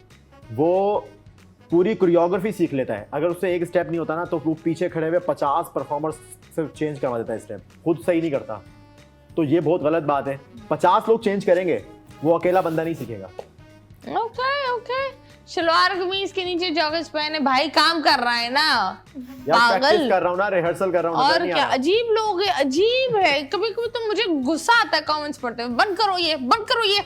B: वो पूरी कोरियोग्राफी सीख लेता है। अगर उससे एक स्टेप नहीं होता ना, तो वो पीछे खड़े हुए 50 परफॉर्मर्स से चेंज करवा देता है स्टेप, खुद सही नहीं करता। तो ये बहुत गलत बात है। 50 लोग चेंज करेंगे, वो अकेला बंदा नहीं सीखेगा।
A: ओके ओके, शलवार कमीज के नीचे जॉगर्स पहने भाई काम कर रहा है ना,
B: यार प्रैक्टिस कर रहा हूँ ना, रिहर्सल कर रहा हूँ।
A: और क्या अजीब लोग है, अजीब है। कभी कभी तो मुझे गुस्सा आता है कमेंट्स पढ़ते हुए, बंद करो ये, बंद करो ये,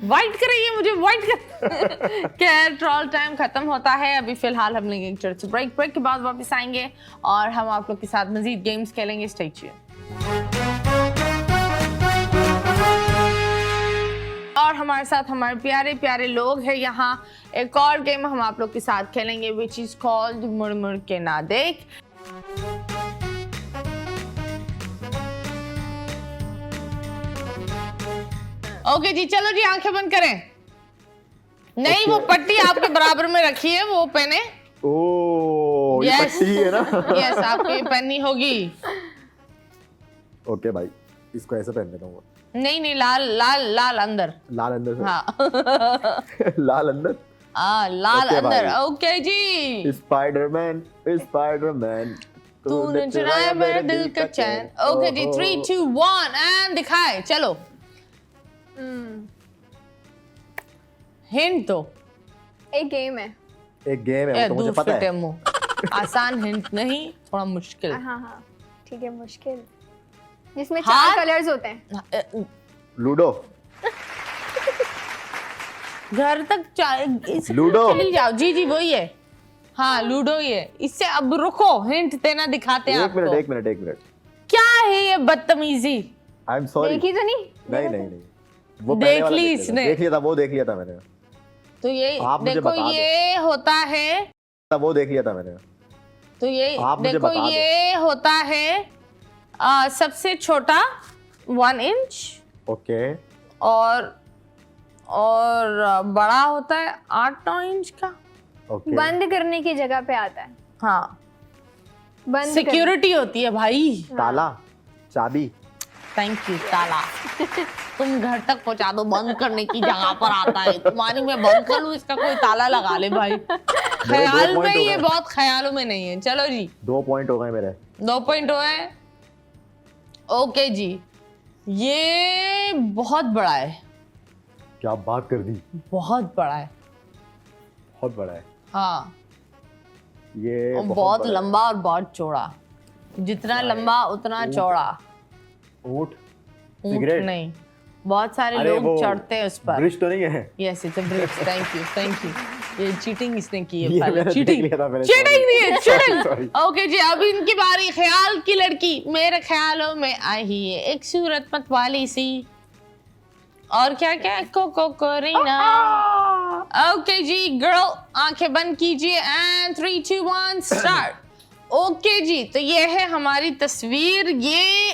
A: वाइट करिए मुझे, वाइट कर। खैर, ट्रोल टाइम खत्म होता है अभी फिलहाल। हम लेंगे एक छोटे से ब्रेक के बाद वापस आएंगे और हम आप लोग के साथ मजीद गेम्स खेलेंगे। Stay tuned. और हमारे साथ हमारे प्यारे प्यारे लोग हैं यहाँ। एक और गेम हम आप लोग के साथ खेलेंगे, विच इज कॉल्ड मुड़ मुड़ के ना देख। ओके जी, चलो जी, आंखें बंद करें। नहीं, वो पट्टी आपके बराबर में रखी है, वो पहने।
B: ओ, ये
A: Yes.
B: पट्टी है ना?
A: यस, आपकी पहननी होगी।
B: ओके भाई, इसको ऐसे पहन लेता हूँ।
A: नहीं नहीं, लाल लाल लाल अंदर।
B: लाल अंदर से।
A: हाँ।
B: लाल अंदर।
A: लाल
B: Okay,
A: अंदर।
B: भाई।
A: ओके जी।
B: स्पाइडरमैन, स्पाइडरमैन,
A: तूने चुराया मेरे दिल का चैन। ओके जी, 3 2 1 एंड दिखाए। चलो हिंट दो।
C: एक गेम है।
B: एक गेम है, वो तो मुझे
A: दूर
B: पता
A: फिटे
B: है।
A: मुंह। आसान हिंट नहीं, थोड़ा मुश्किल।
C: हाँ हाँ ठीक है, मुश्किल, जिसमें
A: हाथ-
C: 4 कलर्स होते हैं।
B: लूडो।
A: घर तक
B: लूडो।
A: चली जाओ। जी जी, वही है। हाँ, लूडो ही है। इससे अब रुको, हिंट देना दिखाते हैं
B: एक मिनट,
A: आपको।
B: एक मिनट, एक मिनट।
A: क्या है ये बदतमीजी?
B: I am sorry.
C: देखी तो नहीं?
B: नहीं नहीं नहीं, वो
A: देख
B: पहले वाला
A: ली
B: देख लिया था।
A: इसने।
B: देख लिया था, वो देख लिया था मैंने।
A: तो ये
B: आप मुझे
A: देखो,
B: बता दो।
A: ये होता है।
B: वो देख लिया था मैंने।
A: तो ये
B: आप मुझे
A: देखो,
B: बता दो।
A: ये होता है सबसे छोटा 1 इंच,
B: ओके।
A: और बड़ा होता है 8-9 इंच का।
B: ओके।
C: बंद करने की जगह पे आता है।
A: हाँ,
C: बंद
A: सिक्योरिटी होती है भाई।
B: ताला, चाबी।
A: थैंक यू ताला। तुम घर तक पहुंचा दो, बंद करने की जगह पर आता है। तुम्हारी मैं बंद कर लूं, इसका कोई ताला लगा ले भाई। ख्याल में ये बहुत ख्यालों में नहीं है। चलो जी
B: 2 पॉइंट हो गए मेरे।
A: 2 पॉइंट हुए। ओके जी, ये बहुत बड़ा है।
B: क्या बात कर दी,
A: बहुत बड़ा है।
B: बहुत बड़ा है।
A: हाँ,
B: ये
A: और बहुत
B: बड़ा है।
A: लंबा और बहुत चौड़ा। जितना लंबा उतना चौड़ा।
B: ऊंट,
A: ऊंट
B: सिगरेट
A: नहीं, बहुत सारे
B: अरे
A: लोग
B: वो
A: चढ़ते हैं उस पर।
B: ब्रिज तो नहीं है?
A: Yes it's a bridge. Thank you thank you. ये चीटिंग इसने की
B: ये
A: है पहले।
B: मैंने
A: चीटिंग
B: देख लिया था पहले,
A: चीटिंग नहीं है,
B: Sorry.
A: चीटिंग। ओके जी, अब इनकी बारी। ख्याल की लड़की मेरे ख्यालों में आई है, एक सूरत मत वाली सी। और क्या क्या कोको कोरीना। ओके जी गर्ल, आंखें बंद कीजिए एंड 3 2 1 स्टार्ट। ओके जी, तो ये है हमारी तस्वीर। ये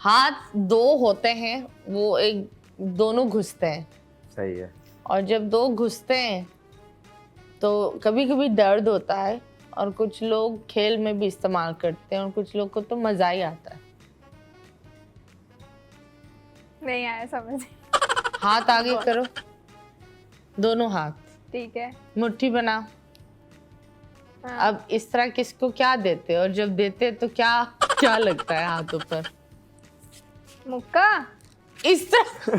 A: हाथ 2 होते हैं, वो एक दोनों घुसते हैं।
B: सही है।
A: और जब 2 घुसते हैं तो कभी कभी दर्द होता है, और कुछ लोग खेल में भी इस्तेमाल करते हैं, और कुछ लोग को तो मजा ही आता है।
C: नहीं आया समझ।
A: हाथ आगे करो, दोनों हाथ
C: ठीक है।
A: मुट्ठी बनाओ।
C: हाँ।
A: अब इस तरह किसको क्या देते हैं, और जब देते हैं तो क्या क्या लगता है हाथों पर?
C: मुक्का।
A: इस तरह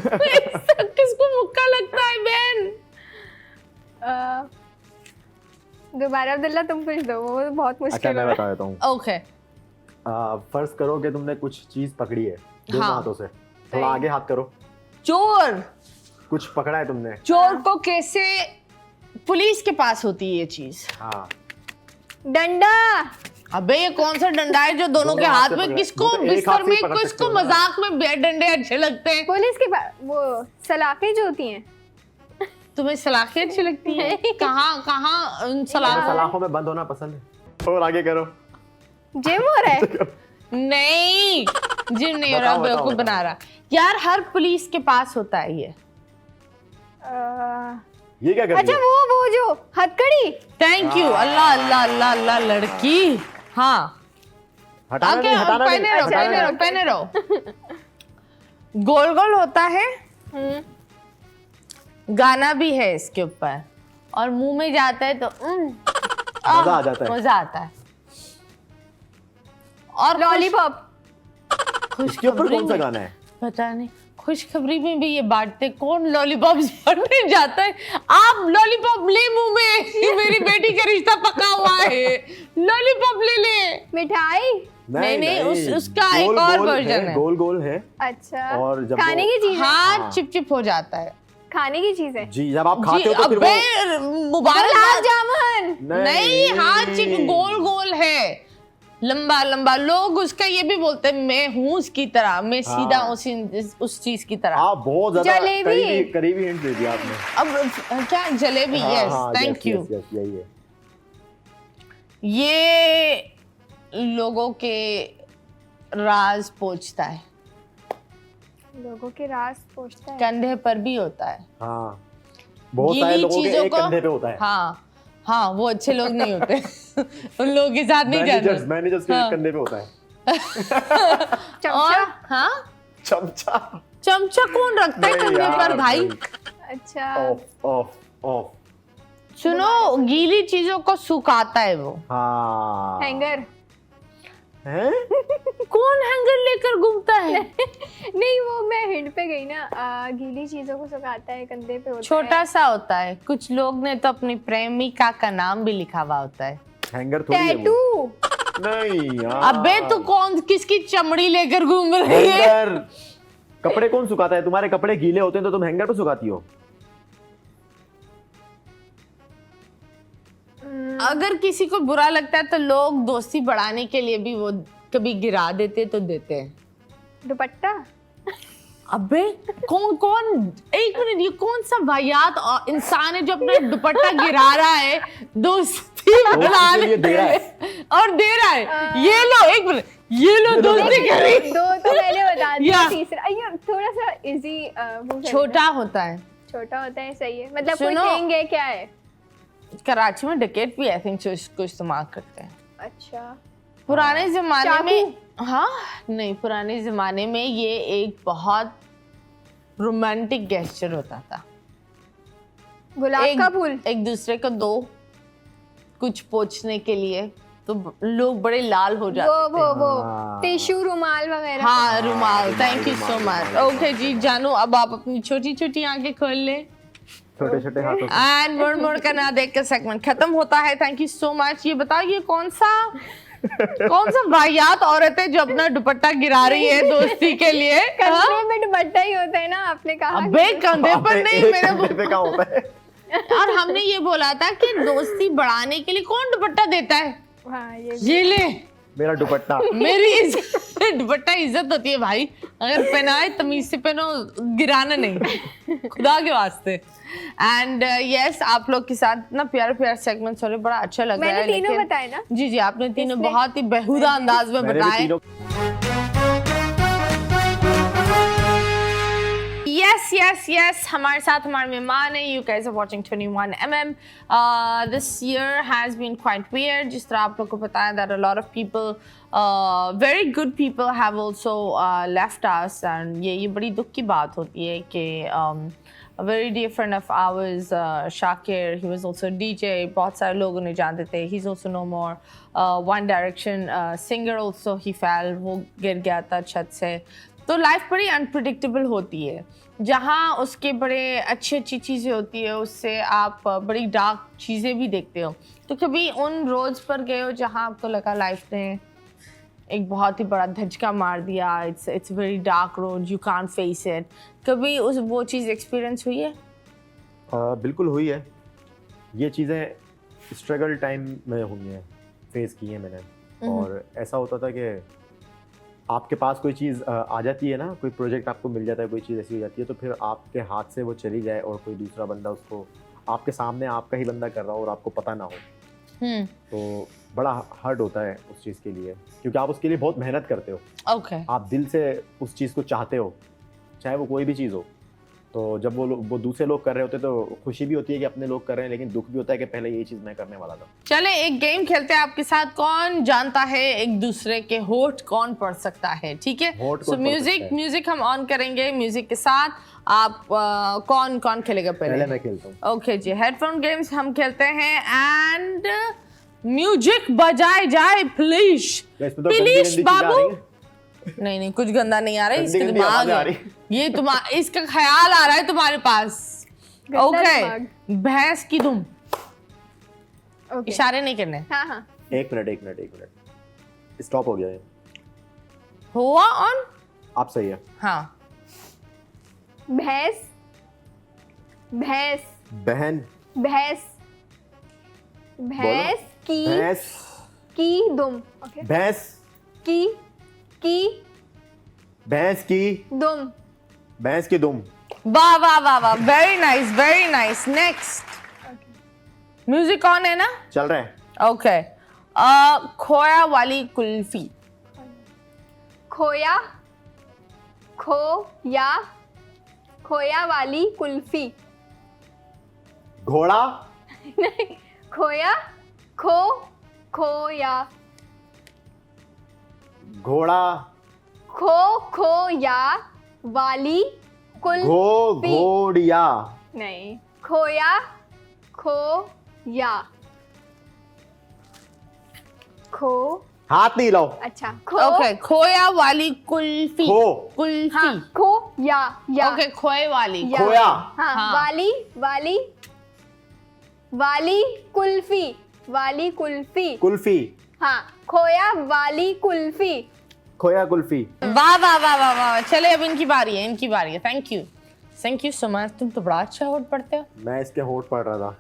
A: किसको मुक्का लगता है बहन?
C: दोबारा अब्दुल्ला तुम पूछ दो, वो बहुत
B: अच्छा
C: मुश्किल
B: मैं
C: है।
B: बता देता हूँ।
A: ओके
B: फर्ज करो कि तुमने कुछ चीज पकड़ी है दोनों
A: हाँ।
B: हाथों से, थोड़ा आगे हाथ करो।
A: चोर,
B: कुछ पकड़ा है तुमने।
A: चोर को कैसे, पुलिस के पास होती है ये चीज।
B: हाँ,
C: डंडा।
A: अबे ये कौन सा डंडा है जो दोनों के
B: दोनों हाथ
A: हाथ
B: से
A: में?
B: पकड़ा-
A: किसको
B: वो तो एक
A: बिस्तर
B: हाथ से
A: में,
B: ही पकड़ सकते
A: किसको
B: हो ना।
A: मजाक में डंडे अच्छे लगते हैं?
C: पुलिस के पास वो सलाखें जो होती हैं।
A: तुम्हें सलाखें अच्छी लगती है? कहाँ कहाँ उन
B: मुझे
A: सलाख?
B: सलाखों में बंद होना पसंद है। और आगे करो।
C: जिम हो रहा है।
A: नहीं, जिम नहीं हो रहा,
B: बताओ,
A: बेवकूफ
B: बताओ।
A: बना रहा। यार हर पुलिस के पास होता है ये।
B: ये क्या कर
C: अच्छा
B: रही है?
C: वो जो हथकड़ी।
A: Thank you. अल्लाह अल्लाह अल्लाह अल्लाह लड़की। हाँ
B: हटाना
A: ओके,
B: नहीं, हटाना
A: पहने
B: नहीं,
A: रहो
B: हटाना
A: पहने
B: नहीं।
A: रहो पहने रहो। गोल गोल होता है, गाना भी है इसके ऊपर, और मुंह में जाता है तो
B: मजा आ जाता है।
A: मजा आता है। और
C: लॉलीपॉप।
B: इसके ऊपर कौन सा गाना है?
A: पता नहीं, खुशखबरी में भी ये बांटते। कौन लॉलीपॉप बांटने जाता है? आप लॉलीपॉप ले मुंह में, मेरी बेटी का रिश्ता पका हुआ है, लॉलीपॉप ले ले।
C: मिठाई।
A: नहीं, उसका एक और वर्जन है।
B: गोल गोल है।
C: अच्छा।
B: और जब
C: खाने
B: वो-
C: की चीज है।
A: हाथ चिपचिप हो जाता है।
C: खाने की चीज है।
B: जी, जब आप खाते
A: जी,
B: हो तो फिर
A: अबे
C: गुलाब
A: मुबारक।
C: जामुन।
A: नहीं, हाथ चिप गोल गोल है, लंबा लंबा। लोग उसका ये भी बोलते हैं, मैं हूँ उसकी तरह, मैं सीधा उस चीज की तरह।
B: आप बहुत ज्यादा
C: जलेबी।
B: करीबी हिंट दे दिया आपने।
A: अब क्या जलेबी? Yes thank you.
B: यही है।
A: ये लोगों के राज पोंछता है,
C: लोगों के राज पूछता है।
A: कंधे पर भी होता है।
B: हाँ, बहुत सारे
A: गीली
B: लोगों के
A: चीजों
B: एक
A: को,
B: कंधे पे होता है।
A: हाँ हाँ, वो अच्छे लोग नहीं होते। उन लोगों के साथ नहीं जाना।
B: मैनेजर्स के
A: हाँ।
B: कंधे पे होता है।
C: चमचा।
A: और हाँ,
B: चमचा।
A: चमचा कौन रखता है
B: नहीं
A: कंधे
B: यार,
A: पर भाई?
B: नहीं।
C: अच्छा।
B: Of of of.
A: सुनो, गीली चीजों को सुखाता है वो।
B: हाँ।
C: हैंगर।
B: हैं?
A: कौन हैंगर लेकर घूमता है?
C: नहीं वो मैं हिंट पे गई ना। गीली चीजों को सुखाता है, कंधे पे होता
A: छोटा
C: है।
A: सा होता है। कुछ लोग ने तो अपनी प्रेमिका का नाम भी लिखा हुआ होता है।
B: हैंगर थोड़ी है वो।
C: टैटू।
B: नहीं यार।
A: अबे तू कौन, किसकी चमड़ी लेकर घूम रही है?
B: हैंगर। कपड़े कौन सुखाता है? तुम्हारे कपड़े गीले होते हैं तो तुम हैंगर पे सुखाती हो।
A: अगर किसी को बुरा लगता है तो लोग दोस्ती बढ़ाने के लिए भी वो कभी गिरा देते तो देते हैं।
C: दुपट्टा।
A: अबे कौन कौन, एक मिनट, ये कौन सा वाहियात इंसान है जो अपना दुपट्टा गिरा रहा है दोस्ती बढ़ाने
B: लिए दे रहा है।
A: और दे रहा है? ये लो, एक मिनट, ये लो दोस्ती करी।
C: दो तो मैंने बता दिया,
A: या।
C: तीसरा ये थोड़ा सा इजी।
A: छोटा होता है।
C: छोटा होता है, सही है। मतलब कोई
A: सुनो।
C: थिंग है, क्या है?
A: कराची में डकैत भी आई थिंक इसको इस्तेमाल करते हैं।
C: अच्छा।
A: पुराने जमाने
C: चाकू।
A: में हाँ नहीं, पुराने जमाने में ये एक बहुत रोमांटिक गेस्चर होता था।
C: गुलाब का फूल।
A: एक दूसरे को दो कुछ पोंछने के लिए, तो लोग बड़े लाल हो जाते थे।
C: वो टिश्यू, रुमाल वगैरह।
A: हाँ रुमाल। Thank you so much. Okay जी जानू, अब आप अपनी छोटी छोटी आंखें खोल लें।
B: छोटे छोटे हाथों से।
A: एंड मुड़ का ना देख कर सेगमेंट खत्म होता है। Thank you so much. ये बताइए कौन सा वाहियात औरत है जो अपना दुपट्टा गिरा रही है दोस्ती के लिए?
C: कंधे में दुपट्टा ही होता है ना, आपने कहा।
A: अबे कंधे पर नहीं, मेरे
B: कंधे पे कहाँ होता है?
A: और हमने ये बोला था कि दोस्ती बढ़ाने के लिए कौन दुपट्टा देता है?
C: हाँ,
A: ये ले
B: मेरा दुपट्टा।
A: मेरी दुपट्टा इज्जत होती है भाई, अगर पहनाए तमीज से पहनो, गिराना नहीं, खुदा के वास्ते। एंड यस आप लोग के साथ ना प्यारे प्यारे सेगमेंट्स हो रहे, बड़ा अच्छा लग रहा है।
C: मैंने तीनों बताए ना?
A: जी आपने तीनों बहुत ही बेहुदा अंदाज में बताए। Yes, हमारे साथ हमारे मेहमान है। You guys are watching 21mm. This year has been quite weird. जिस तरह आप लोग को पता है that a lot of people, very good people have also left us, and ये बड़ी दुख की बात होती है कि a very dear friend of ours, Shakir, he was also a DJ. बहुत सारे लोग उन्हें जानते थे. He's also no more. One Direction singer also he fell. वो गिर गया था छत से। तो लाइफ बड़ी अनप्रिडिक्टेबल होती है। जहाँ उसके बड़े अच्छी चीज़ें होती है, उससे आप बड़ी डार्क चीज़ें भी देखते हो। तो कभी उन रोड्स पर गए हो जहाँ आपको लगा लाइफ ने एक बहुत ही बड़ा धचका मार दिया, it's very dark road, you can't face it, कभी वो चीज़ एक्सपीरियंस हुई है?
B: बिल्कुल हुई है। ये चीज़ें स्ट्रगल टाइम में हुई हैं, फेस की हैं मैंने। और ऐसा होता था कि आपके पास कोई चीज़ आ जाती है ना, कोई प्रोजेक्ट आपको मिल जाता है, कोई चीज़ ऐसी हो जाती है, तो फिर आपके हाथ से वो चली जाए और कोई दूसरा बंदा उसको आपके सामने आपका ही बंदा कर रहा हो और आपको पता ना हो, तो बड़ा हर्ट होता है उस चीज़ के लिए, क्योंकि आप उसके लिए बहुत मेहनत करते हो। आप दिल से उस चीज़ को चाहते हो, चाहे वो कोई भी चीज़ हो। तो जब वो दूसरे लोग कर रहे होते तो खुशी भी होती है कि अपने लोग कर रहे हैं, लेकिन दुख भी होता है कि पहले ये चीज़ मैं करने वाला था।
A: चले एक गेम खेलते हैं आपके साथ। कौन जानता है एक दूसरे के होठ कौन पढ़ सकता है? ठीक है, सो म्यूजिक हम ऑन करेंगे। म्यूजिक के साथ आप कौन खेलेगा पहले?
B: मैं खेलता हूँ।
A: ओके जी, हेडफोन गेम्स हम खेलते हैं। एंड म्यूजिक बजाए जाए प्लीज, प्लीज बाबू। नहीं कुछ गंदा नहीं आ रहा है, इसके दिमाग है ये, इसका ख्याल आ रहा है तुम्हारे पास। ओके, भैंस की दुम। इशारे नहीं करने।
C: हाँ।
B: एक मिनट स्टॉप हो गया है।
A: हुआ ऑन?
B: आप सही है।
A: हाँ।
C: भैंस,
B: बहन,
C: भैंस की दुम। ओके,
B: भैंस
C: की
B: दुम। भैंस की दुम।
A: वाह, very nice. Next. Music on है ना?
B: चल रहा है।
A: ओके। खोया वाली कुल्फी।
C: खोया वाली कुल्फी।
B: घोड़ा।
C: नहीं, खोया
B: घोड़ा।
C: खोया वाली कुल्फी।
B: घोड़िया।
C: नहीं, खोया
B: हाथ नहीं लाओ।
C: अच्छा,
A: ओके, खोया वाली कुल्फी। कुल्फी।
C: हाँ, खोया।
A: ओके, खोए वाली।
B: खोया।
C: हाँ। वाली कुल्फी।
B: कुल्फी।
C: हाँ, खोया वाली कुल्फी।
A: वाह। चले अब इनकी बारी है। Thank you so much. तुम तो बड़ा अच्छा होठ पढ़ते हो।
B: मैं इसके होठ पढ़ रहा था।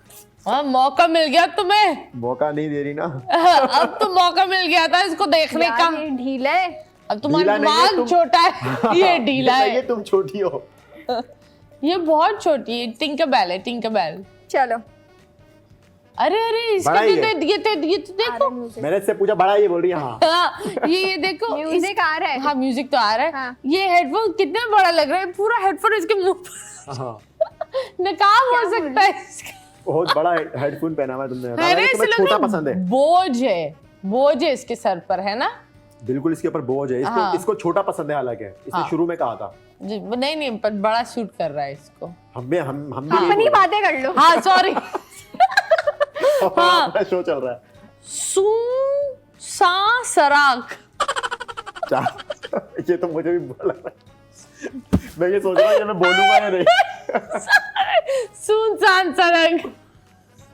A: हाँ, मौका मिल गया तुम्हें।
B: मौका नहीं दे रही ना।
A: अब तो मौका मिल गया था इसको देखने का।
C: ये ढीला है।
A: अब तुम्हारा दिमाग छोटा है, ये ढीला है।
B: ये तुम छोटी हो।
A: ये बहुत छोटी है। टिंकरबेल।
C: चलो।
A: अरे इसका ये तो देखो।
B: मैंने इससे पूछा बड़ा, ये बोल रही है हाँ।
A: ये देखो,
C: म्यूजिक आ रहा है।
A: हाँ, म्यूजिक तो आ रहा है।
C: हाँ।
A: ये हेडफोन कितना बड़ा लग रहा है, पूरा हेडफोन इसके मुंह पर नकाब हो सकता है इसका।
B: बहुत बड़ा हेडफोन पहना हुआ है तुमने।
A: अरे
B: तुम्हें छोटा पसंद है।
A: बोझ है इसके सर पर, है ना?
B: बिल्कुल इसके ऊपर बोझ है।
A: हाँ।
B: इसको छोटा पसंद है, हालांकि इसने
A: हाँ।
B: शुरू में कहा था।
A: जी, नहीं पर बड़ा शूट कर रहा है इसको।
B: हम भी यही
C: अपनी
B: बोल
C: बातें कर लो।
A: हाँ सॉरी।
B: रहे हैं।
A: हाँ।
B: अपना शो चल रहा है।
A: सुन सा सराक।
B: ये तो मुझे भी बुरा लग रहा है। मैं ये सोच रहा हूँ कि मैं बोलूंगा या नहीं।
A: सुनसान सड़क।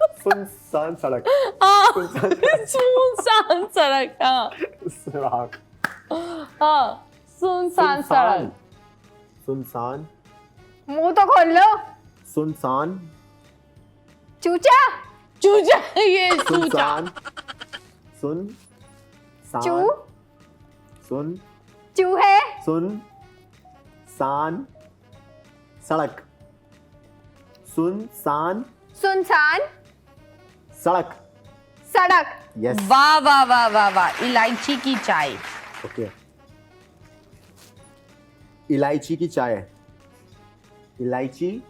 B: सुनसान सड़क।
A: हाँ,
B: सुनसान
A: सुनसान सड़क। हाँ
B: सड़क।
A: हाँ, सुनसान सड़क।
B: सुनसान।
C: मुंह तो खोल लो।
B: सुनसान।
C: चूचा।
A: चूचा, ये चूचा।
B: सुनसान। सुन।
C: चू।
B: सुन।
C: चूहे।
B: सुन। सान। सड़क। सुनसान
C: सुनसान।
B: सड़क।
C: सड़क।
B: यस।
A: वाह वाह वाह वाह वाह। इलायची की चाय।
B: ओके। इलायची की चाय। इलायची।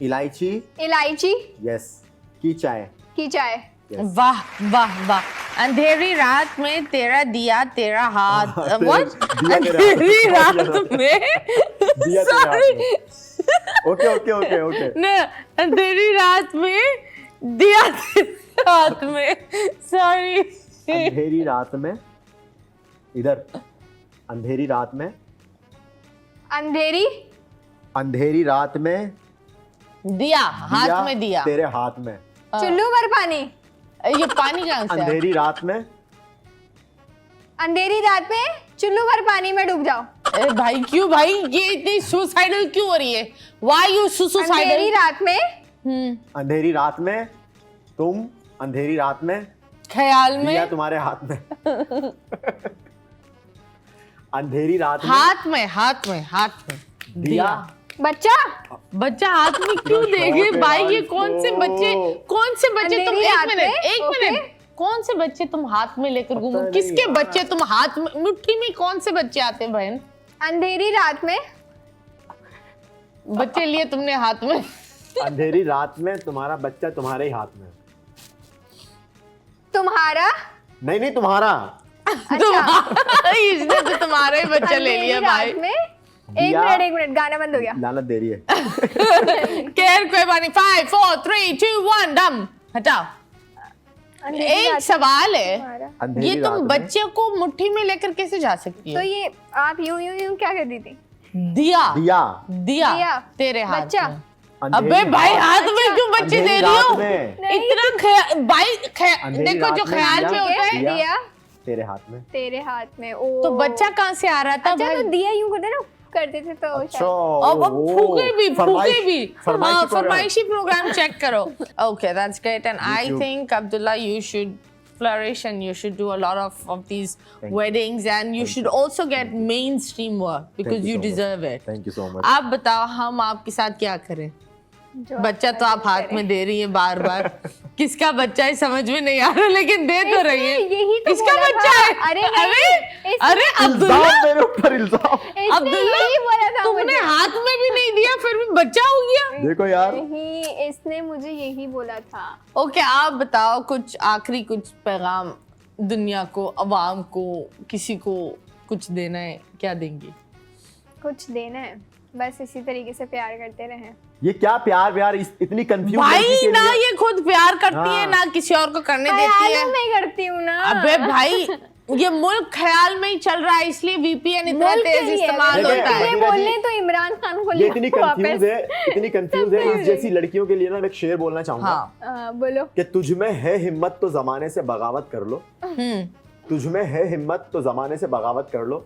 B: इलायची।
C: इलायची
B: यस। की चाय।
C: की चाय।
B: Yes.
A: वाह वाह वाह। अंधेरी रात में तेरा दिया तेरा हाथ। What?
B: दिया तेरे
A: अंधेरी
B: हाथ।
A: रात में।
B: दिया तेरे हाथ
A: Sorry.
B: में। Okay okay okay okay.
A: न अंधेरी रात में दिया तेरे हाथ में। सॉरी।
B: अंधेरी रात में। इधर। अंधेरी रात में।
C: अंधेरी।
B: अंधेरी रात में।
A: दिया हाथ में दिया।
B: तेरे हाथ में।
C: चुल्लू भर पानी।
A: ये पानी कहाँ से है?
B: अंधेरी रात में।
C: अंधेरी रात में चुल्लू भर पानी में डूब जाओ।
A: अरे भाई क्यों भाई, ये इतनी सुसाइडल क्यों हो रही है? Why you
C: Andheri
A: suicidal?
C: रात में।
B: अंधेरी रात में तुम। अंधेरी रात में
A: ख्याल
B: दिया
A: में।
B: तुम्हारे हाथ में। अंधेरी रात में
A: हाथ में हाथ में हाथ में
B: दिया।
C: बच्चा।
A: बच्चा हाथ में क्यों
B: इतना
A: देंगे
B: शौक है
A: भाई? ये
B: इसको।
A: कौन से बच्चे तुम
C: अंधेरी
A: एक
C: रात
A: मिनट
C: में,
A: एक
C: ओके।
A: मिनट कौन से बच्चे तुम हाथ में लेकर घूमो?
B: नहीं
A: किसके
B: यार।
A: बच्चे तुम हाथ में, मुट्ठी में कौन से बच्चे आते हैं बहन?
C: अंधेरी रात में।
A: बच्चे लिए तुमने हाथ में।
B: अंधेरी रात में तुम्हारा बच्चा तुम्हारे ही हाथ में।
C: तुम्हारा।
B: नहीं नहीं तुम्हारा।
C: अच्छा।
A: इसने तो तुम्हारा ही बच्चा ले लिया
C: अंधेरी
A: भाई।
C: रात में।
B: दिया।
C: एक मिनट गाना बंद हो गया।
B: लानत दे रही है।
A: केयर कोई बात नहीं। 5 4 3 2 1 डम। हटाओ।
C: अंधेरी
A: एक
C: रात
A: सवाल है,
C: तुम्हारा।
B: अंधेरी
A: ये तुम
B: रात में
A: बच्चे को मुट्ठी में लेकर कैसे जा सकती
C: तो
A: हो?
C: ये आप यूं यूं यूं क्या कर दी थी?
A: दिया
B: दिया।
A: दिया
C: दिया।
A: तेरे हाथ
C: बच्चा।
A: में।
B: अंधेरी
A: अबे भाई
B: रात-
A: हाथ में क्यों बच्चे
B: अंधेरी
A: दे रही
B: रात
A: हो?
B: में
C: नहीं।
A: इतना भाई
B: अंधेरी
A: देखो
B: रात
A: जो
B: में
A: ख्याल में
B: दिया।
A: होता है।
B: दिया।
C: दिया
B: तेरे हाथ में।
C: तेरे हाथ में। ओ
A: तो बच्चा कहाँ से आ रहा था
C: अच्छा,
A: भाई?
C: तो दिया यूं करते ना, करते थे तो
B: अच्छा
C: शायद।
A: अब फूके भी
B: फरमाइशी
A: हाँ,
B: प्रोग्राम।
A: फरमाइशी प्रोग्राम चेक करो। Okay, that's great, and I
B: YouTube.
A: think Abdullah, you should flourish and you should do a lot of these
B: Thank you.
A: weddings, and you should also get mainstream work because you deserve it.
B: Thank you so much.
A: आप बताओ हम आपके साथ क्या करें?
C: जो
A: बच्चा तो आप हाथ में दे रही है बार बार। किसका बच्चा है समझ में नहीं आ रहा, लेकिन दे तो रही है।
C: यही तो
A: इसका
C: बोला
A: बच्चा
C: था।
A: है।
C: अरे नहीं,
A: अरे अब्दुल्ला,
B: इल्जाम मेरे ऊपर इल्जाम।
C: इसने
A: अब्दुल्ला,
C: यही बोला था
A: तुमने
C: मुझे।
A: हाथ में भी नहीं दिया फिर भी बच्चा हो गया।
B: देखो यार,
C: नहीं, इसने मुझे यही बोला था।
A: ओके, आप बताओ कुछ आखिरी कुछ पैगाम दुनिया को, अवाम को, किसी को कुछ देना है, क्या देंगे?
C: कुछ देना है, बस इसी तरीके से प्यार करते रहें।
B: ये क्या प्यार व्यार, इतनी कंफ्यूज
A: भाई ना ये खुद प्यार करती है
B: हाँ।
A: ना किसी और को करने देती
C: ख्यालों
A: है।
C: में करती हूँ ना।
A: अबे भाई ये मुल्क ख्याल में ही चल रहा है, इसलिए VPN इतना
C: मुल्क
A: तेज
C: के लिए,
A: इस्तेमाल
B: देखिए,
A: होता है।
C: ये
B: अमीरा जी,
C: बोलने तो इमरान खान को
B: ये
C: ले
B: इतनी
C: आओ वापस।
B: कंफ्यूज है इस जैसी लड़कियों के लिए ना मैं एक शेर बोलना चाहूंगा
A: हाँ।
C: बोलो।
B: कि तुझ में है हिम्मत तो जमाने से बगावत कर लो। तुझ में है हिम्मत तो जमाने से बगावत कर लो,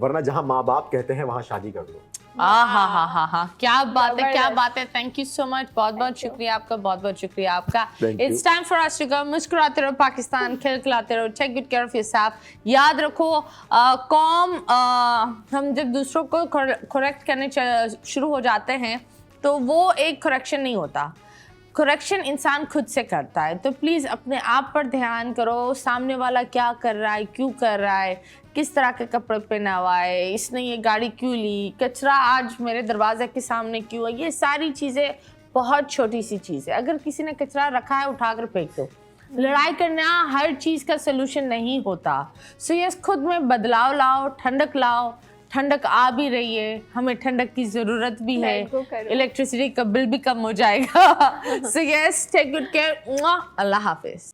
B: वरना जहां माँ बाप कहते हैं वहां शादी कर लो।
A: हाँ, क्या बात है, क्या
C: जबरदस्त।
A: बात है। थैंक यू सो मच, बहुत बहुत शुक्रिया आपका, बहुत बहुत शुक्रिया आपका।
B: Thank you.
A: It's time for us to go. मुस्कुराते रहो पाकिस्तान, खिलखिलाते रहो, take good care of yourself. याद रखो कौम, हम जब दूसरों को करेक्ट करने शुरू हो जाते हैं तो वो एक करेक्शन नहीं होता, करेक्शन इंसान खुद से करता है। तो प्लीज़ अपने आप पर ध्यान करो, सामने वाला क्या कर रहा है, क्यों कर रहा है, किस तरह के कपड़े पहना हुआ है, इसने ये गाड़ी क्यों ली, कचरा आज मेरे दरवाजे के सामने क्यों है। ये सारी चीज़ें बहुत छोटी सी चीज़ है। अगर किसी ने कचरा रखा है उठाकर फेंक दो, लड़ाई करना हर चीज का सोल्यूशन नहीं होता। सो यस, खुद में बदलाव लाओ, ठंडक लाओ। ठंडक आ भी रही है, हमें ठंडक की जरूरत भी है,
C: Let go करो।
A: इलेक्ट्रिसिटी का बिल भी कम हो जाएगा। So yes, take good care. अल्लाह हाफिज।